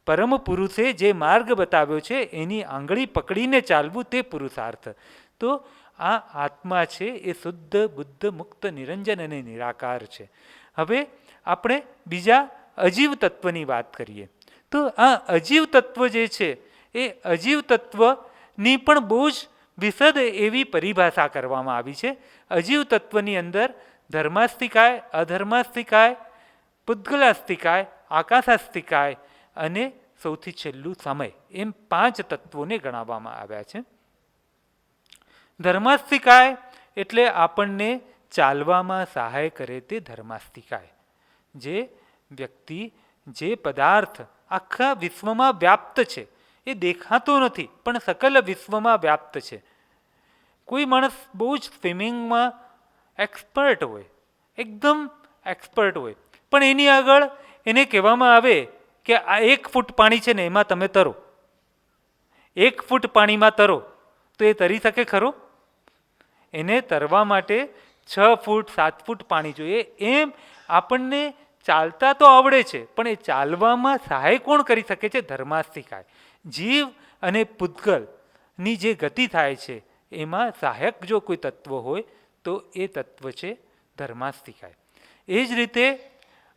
પરમ પુરુષે જે માર્ગ બતાવ્યો છે એની આંગળી પકડીને ચાલવું, તે પુરુષાર્થ. તો આ આત્મા છે એ શુદ્ધ બુદ્ધ મુક્ત નિરંજન અને નિરાકાર છે. હવે આપણે બીજા અજીવ તત્વની વાત કરીએ. તો આ અજીવ તત્વ જે છે એ અજીવ તત્વની પણ બહુ જ વિશદ એવી પરિભાષા કરવામાં આવી છે. અજીવ તત્વની અંદર ધર્માસ્તિકાય, અધર્માસ્તિકાય, પુદ્ગલાસ્તિકાય, આકાશાસ્તિકાય અને સૌથી છેલ્લું સમય, એમ 5 તત્વોને ગણાવવામાં આવ્યા છે. ધર્માસ્તિકાય એટલે આપણને ચાલવામાં સહાય કરે તે ધર્માસ્તિકાય. જે વ્યક્તિ જે પદાર્થ આખા વિશ્વમાં વ્યાપ્ત છે, એ દેખાતો નથી પણ સકલ વિશ્વમાં વ્યાપ્ત છે. કોઈ માણસ બહુ જ સ્વિમિંગમાં એક્સપર્ટ હોય, એકદમ એક્સપર્ટ હોય, પણ એની આગળ એને કહેવામાં આવે કે આ 1 ફૂટ પાણી છે ને એમાં તમે તરો, 1 ફૂટ પાણીમાં તરો, તો એ તરી શકે ખરો? એને તરવા માટે 6 ફૂટ 7 ફૂટ પાણી જોઈએ. એમ આપણને ચાલતા તો આવડે છે, પણ એ ચાલવામાં સહાય કોણ કરી શકે છે? ધર્માસ્તિકાય. જીવ અને પૂતગલની જે ગતિ થાય છે એમાં સહાયક જો કોઈ તત્વ હોય તો એ તત્વ છે ધર્માસ્તિકાય. એ જ રીતે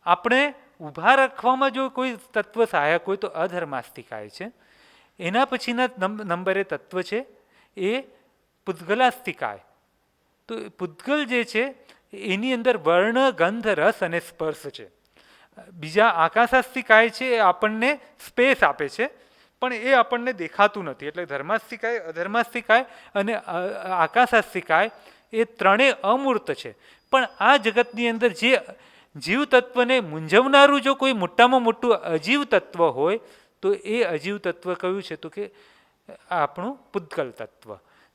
આપણે ઊભા રાખવામાં જો કોઈ તત્વ સહાયક હોય તો અધર્માસ્તિકાય છે. એના પછીના નંબરે તત્વ છે એ પૂતગલાસ્તિકાય. તો પૂતગલ જે છે એની અંદર વર્ણ, ગંધ, રસ અને સ્પર્શ છે. બીજા આકાશાસ્તિકાય છે એ આપણને સ્પેસ આપે છે, પણ એ આપણને દેખાતું નથી. એટલે ધર્માસ્તિકાય, અધર્માસ્તિકાય અને આકાશાસ્તિકાય એ ત્રણેય અમૂર્ત છે. પણ આ જગતની અંદર જે જીવ તત્વને મૂંઝવનારું જો કોઈ મોટામાં મોટું અજીવ તત્વ હોય તો એ અજીવ તત્વ કયું છે? તો કે આપણું પૂતગલ તત્વ.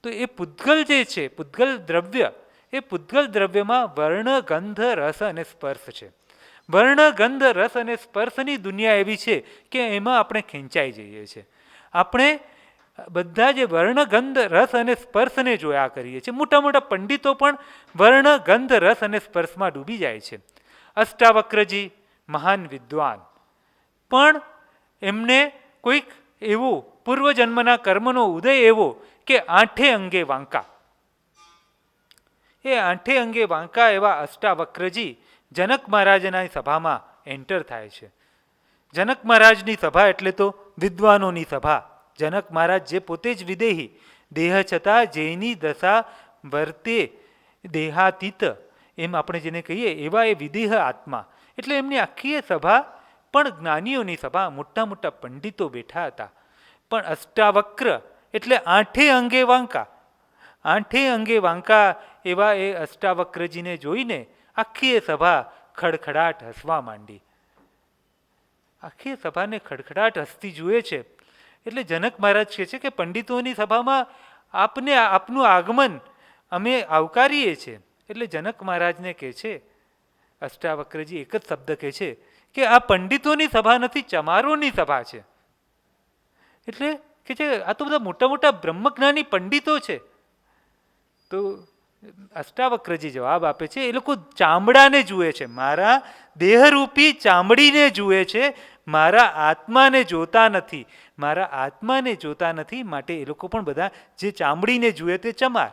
તો એ પૂતગલ જે છે, પૂતગલ દ્રવ્ય, એ પૂતગલ દ્રવ્યમાં વર્ણ, ગંધ, રસ અને સ્પર્શ છે. વર્ણ, ગંધ, રસ અને સ્પર્શની દુનિયા એવી છે કે એમાં આપણે ખેંચાઈ જઈએ છીએ. આપણે બધા જે વર્ણ, ગંધ, રસ અને સ્પર્શને જોયા કરીએ છીએ. મોટા મોટા પંડિતો પણ વર્ણ, ગંધ, રસ અને સ્પર્શમાં ડૂબી જાય છે. અષ્ટાવક્રજી મહાન વિદ્વાન, પણ એમને કોઈક એવું પૂર્વજન્મના કર્મનો ઉદય એવો કે 8 અંગે વાંકા. એ 8 અંગે વાંકા એવા અષ્ટાવક્રજી જનક મહારાજના સભામાં એન્ટર થાય છે. જનક મહારાજની સભા એટલે તો વિદ્વાનોની સભા. જનક મહારાજ જે પોતે જ વિદેહી, દેહ છતાં જેની દશા વર્તે દેહાતીત, એમ આપણે જેને કહીએ એવા એ વિદેહ આત્મા. એટલે એમની આખી સભા પણ જ્ઞાનીઓની સભા, મોટા મોટા પંડિતો બેઠા હતા. પણ અષ્ટાવક્ર એટલે 8 અંગે વાંકા. 8 અંગે વાંકા એવા એ અષ્ટાવક્રજીને જોઈને આખી સભા ખડખડાટ હસવા માંડી. આખી સભાને ખડખડાટ હસતી જુએ છે એટલે જનક મહારાજ કહે છે કે પંડિતોની સભામાં આપનું આગમન અમે આવકારીએ છીએ. એટલે જનક મહારાજને કહે છે, અષ્ટાવક્રજી એક જ શબ્દ કહે છે કે આ પંડિતોની સભા નથી, ચમારોની સભા છે. એટલે કે છે આ તો બધા મોટા મોટા બ્રહ્મજ્ઞાની પંડિતો છે. તો અષ્ટાવક્રજી જવાબ આપે છે, એ લોકો ચામડાને જુએ છે, મારા દેહરૂપી ચામડીને જુએ છે, મારા આત્માને જોતા નથી. મારા આત્માને જોતા નથી, માટે એ લોકો પણ બધા જે ચામડીને જુએ તે ચમાર.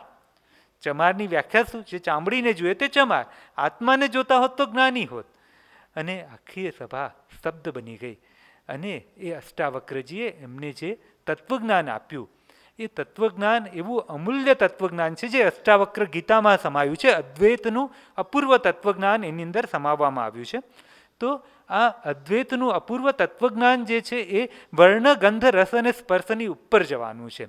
ચમારની વ્યાખ્યા શું? જે ચામડીને જુએ તે ચમાર. આત્માને જોતા હોત તો જ્ઞાની હોત. અને આખી સભા સ્તબ્ધ બની ગઈ. અને એ અષ્ટાવક્રજીએ એમને જે તત્વજ્ઞાન આપ્યું, એ તત્વજ્ઞાન એવું અમૂલ્ય તત્વજ્ઞાન છે જે અષ્ટાવક્ર ગીતામાં સમાયું છે. અદ્વૈતનું અપૂર્વ તત્વજ્ઞાન એની અંદર સમાવવામાં આવ્યું છે. તો આ અદ્વૈતનું અપૂર્વ તત્વજ્ઞાન જે છે એ વર્ણ, ગંધ, રસ અને સ્પર્શની ઉપર જવાનું છે.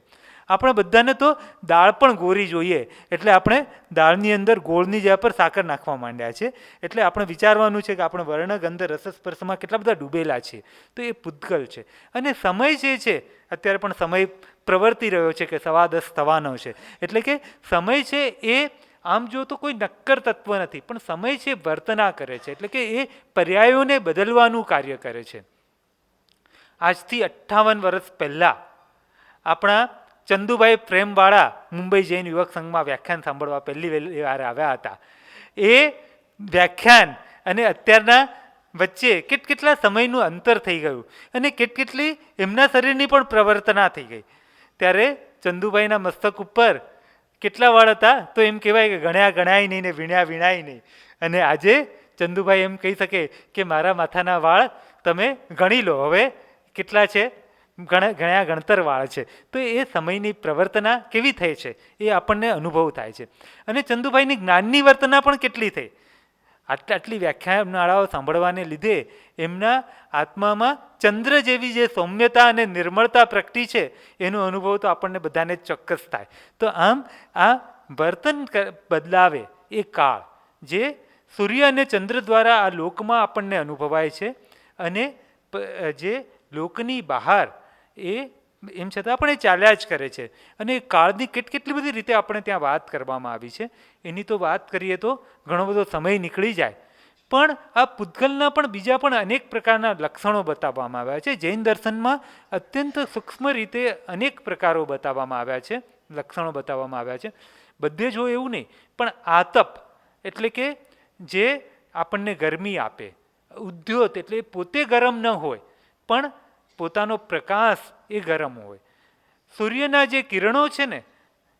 આપણે બધાને તો દાળ પણ ગોરી જોઈએ, એટલે આપણે દાળની અંદર ગોળની જગ્યા પર સાકર નાખવા માંડ્યા છે. એટલે આપણે વિચારવાનું છે કે આપણે વર્ણ, ગંધ, રસ, સ્પર્શમાં કેટલા બધા ડૂબેલા છીએ. તો એ પૂતગલ છે. અને સમય જે છે, અત્યારે પણ સમય પ્રવર્તી રહ્યો છે કે 10:15 થવાનો છે. એટલે કે સમય છે એ આમ જો તો કોઈ નક્કર તત્વ નથી, પણ સમય છે વર્તના કરે છે. એટલે કે એ પર્યાયોને બદલવાનું કાર્ય કરે છે. આજથી 58 વર્ષ પહેલાં આપણા ચંદુભાઈ પ્રેમવાળા મુંબઈ જૈન યુવક સંઘમાં વ્યાખ્યાન સાંભળવા પહેલી વાર આવ્યા હતા. એ વ્યાખ્યાન અને અત્યારના વચ્ચે કેટલા સમયનું અંતર થઈ ગયું અને કેટલી એમના શરીરની પણ પ્રવર્તના થઈ ગઈ. ત્યારે ચંદુભાઈના મસ્તક ઉપર કેટલા વાળ હતા? તો એમ કહેવાય કે ગણાય નહીં ને વીણાય નહીં. અને આજે ચંદુભાઈ એમ કહી શકે કે મારા માથાના વાળ તમે ગણી લો, હવે કેટલા છે? ઘણા ગણતર વાળ છે. તો એ સમયની પ્રવર્તના કેવી થઈ છે એ આપણને અનુભવ થાય છે. અને ચંદુભાઈની જ્ઞાનની વર્તના પણ કેટલી થઈ. આટલી વ્યાખ્યાનમાળાઓ સાંભળવાને લીધે એમના આત્મામાં ચંદ્ર જેવી જે સૌમ્યતા અને નિર્મળતા પ્રગટી છે એનો અનુભવ તો આપણને બધાને ચોક્કસ થાય. તો આમ આ વર્તન બદલાવે એ કાળ જે સૂર્ય અને ચંદ્ર દ્વારા આ લોકમાં આપણને અનુભવાય છે અને જે લોકની બહાર એ એમ છતાં પણ એ ચાલ્યા જ કરે છે. અને એ કાળની કેટલી બધી રીતે આપણે ત્યાં વાત કરવામાં આવી છે, એની તો વાત કરીએ તો ઘણો બધો સમય નીકળી જાય. પણ આ પૂતગલના પણ બીજા પણ અનેક પ્રકારના લક્ષણો બતાવવામાં આવ્યા છે. જૈન દર્શનમાં અત્યંત સૂક્ષ્મ રીતે અનેક પ્રકારો બતાવવામાં આવ્યા છે, લક્ષણો બતાવવામાં આવ્યા છે. બધે જ હોય એવું નહીં, પણ આતપ એટલે કે જે આપણને ગરમી આપે, ઉદ્યોત એટલે પોતે ગરમ ન હોય પણ પોતાનો પ્રકાશ એ ગરમ હોય. સૂર્યના જે કિરણો છે ને,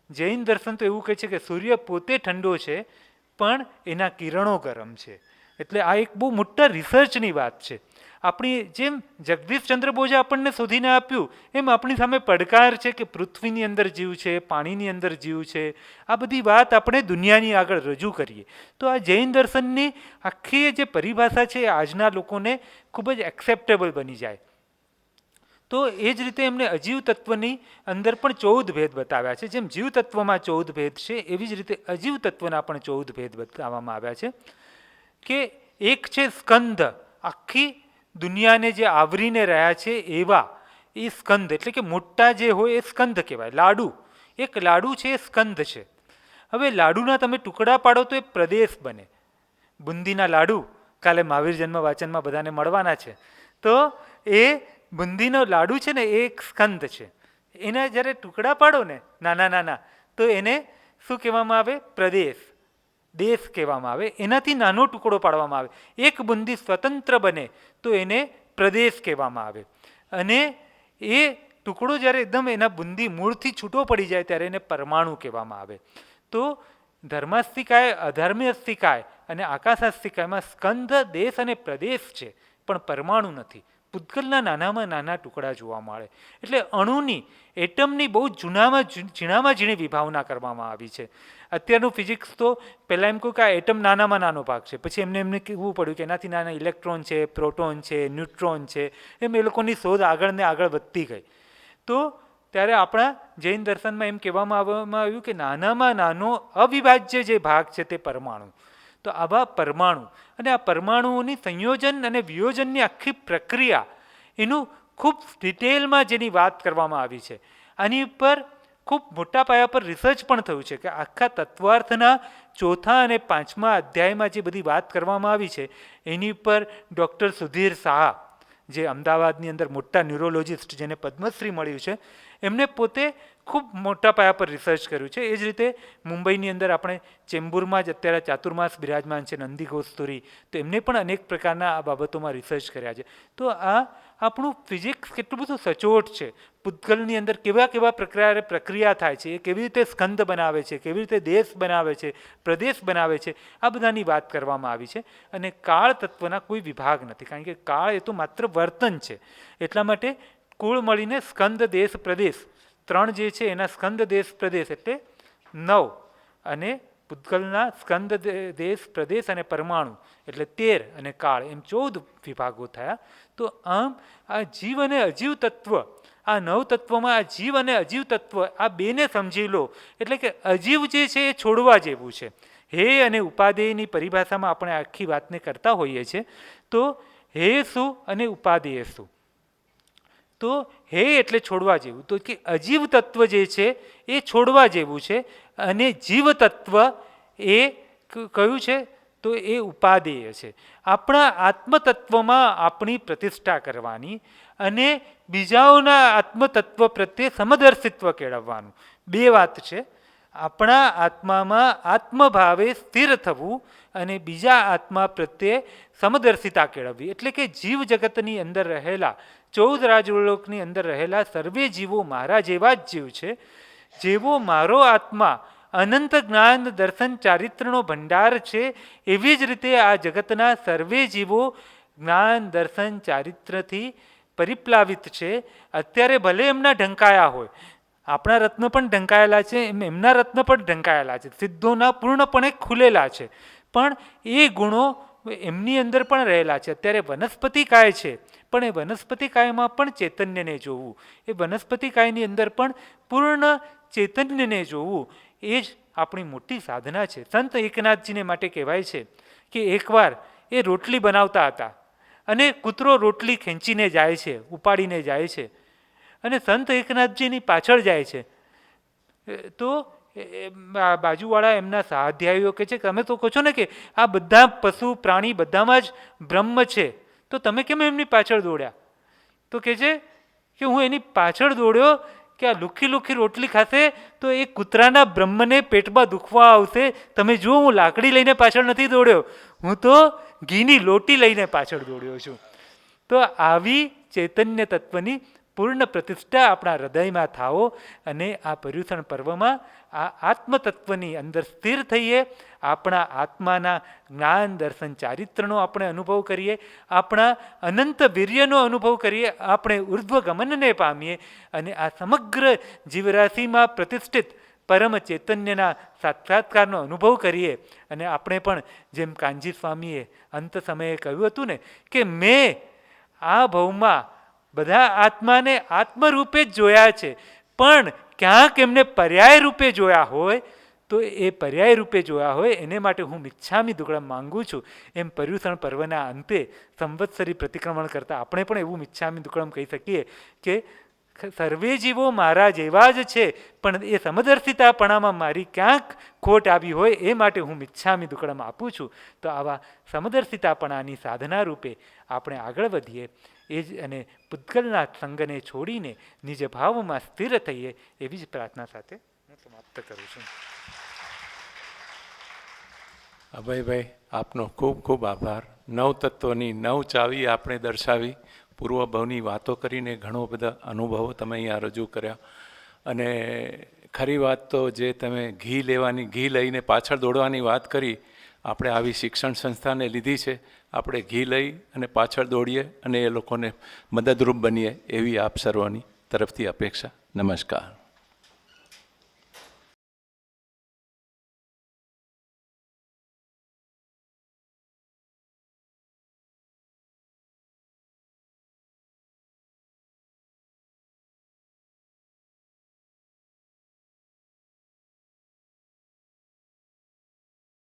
જૈન દર્શન તો એવું કહે છે કે સૂર્ય પોતે ઠંડો છે પણ એના કિરણો ગરમ છે. એટલે આ એક બહુ મોટા રિસર્ચની વાત છે. આપણી જેમ જગદીશચંદ્ર બોઝે આપણને શોધીને આપ્યું એમ આપણી સામે પડકાર છે કે પૃથ્વીની અંદર જીવ છે, પાણીની અંદર જીવ છે. આ બધી વાત આપણે દુનિયાની આગળ રજૂ કરીએ તો આ જૈન દર્શનની આખી જે પરિભાષા છે એ આજના લોકોને ખૂબ જ એક્સેપ્ટેબલ બની જાય. તો એ જ રીતે એમને અજીવ તત્વની અંદર પણ 14 ભેદ બતાવ્યા છે. જેમ જીવ તત્વમાં 14 ભેદ છે એવી જ રીતે અજીવ તત્વના પણ 14 ભેદ બતાવવામાં આવ્યા છે. કે એક છે સ્કંદ, આખી દુનિયાને જે આવરીને રહ્યા છે એવા એ સ્કંદ એટલે કે મોટા જે હોય એ સ્કંદ કહેવાય. લાડુ, એક લાડુ છે એ સ્કંદ છે. હવે લાડુના તમે ટુકડા પાડો તો એ પ્રદેશ બને. બુંદીના લાડુ કાલે મહાવીર જન્મ વાચનમાં બધાને મળવાના છે. તો એ બુંદીનો લાડુ છે ને એ એક સ્કંદ છે. એના જ્યારે ટુકડા પાડો ને નાના નાના તો એને શું કહેવામાં આવે? પ્રદેશ, દેશ કહેવામાં આવે. એનાથી નાનો ટુકડો પાડવામાં આવે, એક બુંદી સ્વતંત્ર બને તો એને પ્રદેશ કહેવામાં આવે. અને એ ટુકડો જ્યારે એકદમ એના બુંદી મૂળથી છૂટો પડી જાય ત્યારે એને પરમાણુ કહેવામાં આવે. તો ધર્માસ્તિકાય, અધર્મ્યસ્તિકાય અને આકાશાસ્તિકાયમાં સ્કંદ, દેશ અને પ્રદેશ છે પણ પરમાણુ નથી. પૂતગલના નાનામાં નાના ટુકડા જોવા મળે. એટલે અણુની, એટમની બહુ ઝીણામાં ઝીણી વિભાવના કરવામાં આવી છે. અત્યારનું ફિઝિક્સ તો પહેલાં એમ કહ્યું કે આ એટમ નાનામાં નાનો ભાગ છે, પછી એમને કહેવું પડ્યું કે એનાથી નાના ઇલેક્ટ્રોન છે, પ્રોટોન છે, ન્યુટ્રોન છે. એમ એ લોકોની શોધ આગળ ને આગળ વધતી ગઈ. તો ત્યારે આપણા જૈન દર્શનમાં એમ કહેવામાં આવ્યું કે નાનામાં નાનો અવિભાજ્ય જે ભાગ છે તે પરમાણુ. તો આવા પરમાણુ અને આ પરમાણુઓની સંયોજન અને વિયોજનની આખી પ્રક્રિયા એનું ખૂબ ડિટેલમાં જેની વાત કરવામાં આવી છે. આની ઉપર ખૂબ મોટા પાયા પર રિસર્ચ પણ થયું છે કે આખા તત્વાર્થના 4થા અને 5મા અધ્યાયમાં જે બધી વાત કરવામાં આવી છે એની ઉપર ડૉક્ટર સુધીર શાહ, જે અમદાવાદની અંદર મોટા ન્યુરોલોજિસ્ટ જેને પદ્મશ્રી મળ્યું છે, એમને પોતે ખૂબ મોટા પાયા પર રિસર્ચ કર્યું છે. એ જ રીતે મુંબઈની અંદર આપણે ચેમ્બુરમાં જ અત્યારે ચાતુર્માસ બિરાજમાન છે નંદી ઘોષતુરી, તો એમને પણ અનેક પ્રકારના આ બાબતોમાં રિસર્ચ કર્યા છે. તો આ આપણું ફિઝિક્સ કેટલું બધું સચોટ છે. પૂતગલની અંદર કેવા પ્રક્રિયા થાય છે, એ કેવી રીતે સ્કંદ બનાવે છે, કેવી રીતે દેશ બનાવે છે, પ્રદેશ બનાવે છે, આ બધાની વાત કરવામાં આવી છે. અને કાળ તત્વના કોઈ વિભાગ નથી, કારણ કે કાળ એ તો માત્ર વર્તન છે. એટલા માટે કુળ મળીને સ્કંદ, દેશ, પ્રદેશ 3 જે છે એના સ્કંદ, દેશ, પ્રદેશ એટલે 9 અને પૂતગલના સ્કંદ, દેશ, પ્રદેશ અને પરમાણુ એટલે 13 અને કાળ એમ 14 વિભાગો થયા. તો આમ આ જીવ અને અજીવ તત્વ, આ 9 તત્વમાં આ જીવ અને અજીવ તત્વ આ બેને સમજી લો એટલે કે અજીવ જે છે એ છોડવા જેવું છે. હે અને ઉપાદેયની પરિભાષામાં આપણે આખી વાતને કરતા હોઈએ છીએ. તો હે શું અને ઉપાદેય શું? તો હે એટલે છોડવા જેવું, તો કે અજીવ તત્વ જે છે એ છોડવા જેવું છે અને જીવ તત્વ એ કયું છે? તો એ ઉપાદેય છે. આપણા આત્મતત્વમાં આપણી પ્રતિષ્ઠા કરવાની અને બીજાઓના આત્મતત્વ પ્રત્યે સમદર્શિત્વ કેળવવાનું. 2 વાત છે. આપણા આત્મામાં આત્મભાવે સ્થિર થવું અને બીજા આત્મા પ્રત્યે સમદર્શિતા કેળવવી. એટલે કે જીવ જગતની અંદર રહેલા 14 રાજલોકની અંદર રહેલા સર્વે જીવો મારા જેવા જ જીવ છે. જેવો મારો આત્મા અનંત જ્ઞાન, દર્શન, ચારિત્રનો ભંડાર છે, એવી જ રીતે આ જગતના સર્વે જીવો જ્ઞાન, દર્શન, ચારિત્રથી પરિપ્લાવિત છે. અત્યારે ભલે એમના ઢંકાયા હોય, આપણા રત્ન પણ ઢંકાયેલા છે, એમના રત્ન પણ ઢંકાયેલા છે, સિદ્ધોના પૂર્ણપણે ખુલેલા છે, પણ એ ગુણો એમની અંદર પણ રહેલા છે. અત્યારે વનસ્પતિ કાય છે, પણ એ વનસ્પતિ કાયમાં પણ ચૈતન્યને જોવું, એ વનસ્પતિ કાયની અંદર પણ પૂર્ણ ચૈતન્યને જોવું, એ જ આપણી મોટી સાધના છે. સંત એકનાથજીને માટે કહેવાય છે કે એકવાર એ રોટલી બનાવતા હતા અને કૂતરો રોટલી ખેંચીને જાય છે, ઉપાડીને જાય છે, અને સંત એકનાથજીની પાછળ જાય છે. તો બાજુવાળા એમના સહાધ્યાયીઓ કહે છે કે તમે તો કહો છો ને કે આ બધા પશુ પ્રાણી બધામાં જ બ્રહ્મ છે, તો તમે કેમ એમની પાછળ દોડ્યા? તો કહે છે કે હું એની પાછળ દોડ્યો કે આ લુખી લુખી રોટલી ખાશે તો એ કૂતરાના બ્રહ્મને પેટમાં દુખવા આવશે. તમે જુઓ, હું લાકડી લઈને પાછળ નથી દોડ્યો, હું તો ઘીની લોટી લઈને પાછળ દોડ્યો છું. તો આવી ચૈતન્ય તત્વની પૂર્ણ પ્રતિષ્ઠા આપણા હૃદયમાં થાઓ અને આ પર્યુષણ પર્વમાં આ આત્મતત્વની અંદર સ્થિર થઈએ, આપણા આત્માના જ્ઞાન દર્શન ચારિત્રનો આપણે અનુભવ કરીએ, આપણા અનંત વીર્યનો અનુભવ કરીએ, આપણે ઉર્ધ્વગમનને પામીએ અને આ સમગ્ર જીવરાશિમાં પ્રતિષ્ઠિત પરમ ચૈતન્યના સાક્ષાત્કારનો અનુભવ કરીએ. અને આપણે પણ જેમ કાનજી સ્વામીએ અંત સમયે કહ્યું હતું ને કે મેં આ ભવમાં બધા આત્માને આત્મરૂપે જ જોયા છે, પણ ક્યાંક એમને પર્યાય રૂપે જોયા હોય તો એ પર્યાય રૂપે જોયા હોય એને માટે હું મિચ્છામી દુક્કડમ માંગુ છું. એમ પર્યુષણ પર્વના અંતે સંવત્સરી પ્રતિક્રમણ કરતાં આપણે પણ એવું મિચ્છામી દુક્કડમ કહી શકીએ કે સર્વે જીવો મારા જેવા જ છે, પણ એ સમદર્શિતાપણામાં મારી ક્યાંક ખોટ આવી હોય એ માટે હું મિચ્છામી દુક્કડમ આપું છું. તો આવા સમદર્શિતાપણાની સાધના રૂપે આપણે આગળ વધીએ એ જ અને પૂતગલના સંગને છોડીને નિજ ભાવમાં સ્થિર થઈએ એવી જ પ્રાર્થના સાથે હું સમાપ્ત કરું છું. અભયભાઈ, આપનો ખૂબ ખૂબ આભાર. નવ તત્વની નવ ચાવી આપણે દર્શાવી, પૂર્વભવની વાતો કરીને ઘણો બધા અનુભવો તમે અહીંયા રજૂ કર્યા. અને ખરી વાત તો જે તમે ઘી લઈને પાછળ દોડવાની વાત કરી, આપણે આવી શિક્ષણ સંસ્થાને લીધી છે, આપણે ઘી લઈ અને પાછળ દોડીએ અને એ લોકોને મદદરૂપ બનીએ એવી આપ સર્વની તરફથી અપેક્ષા. નમસ્કાર.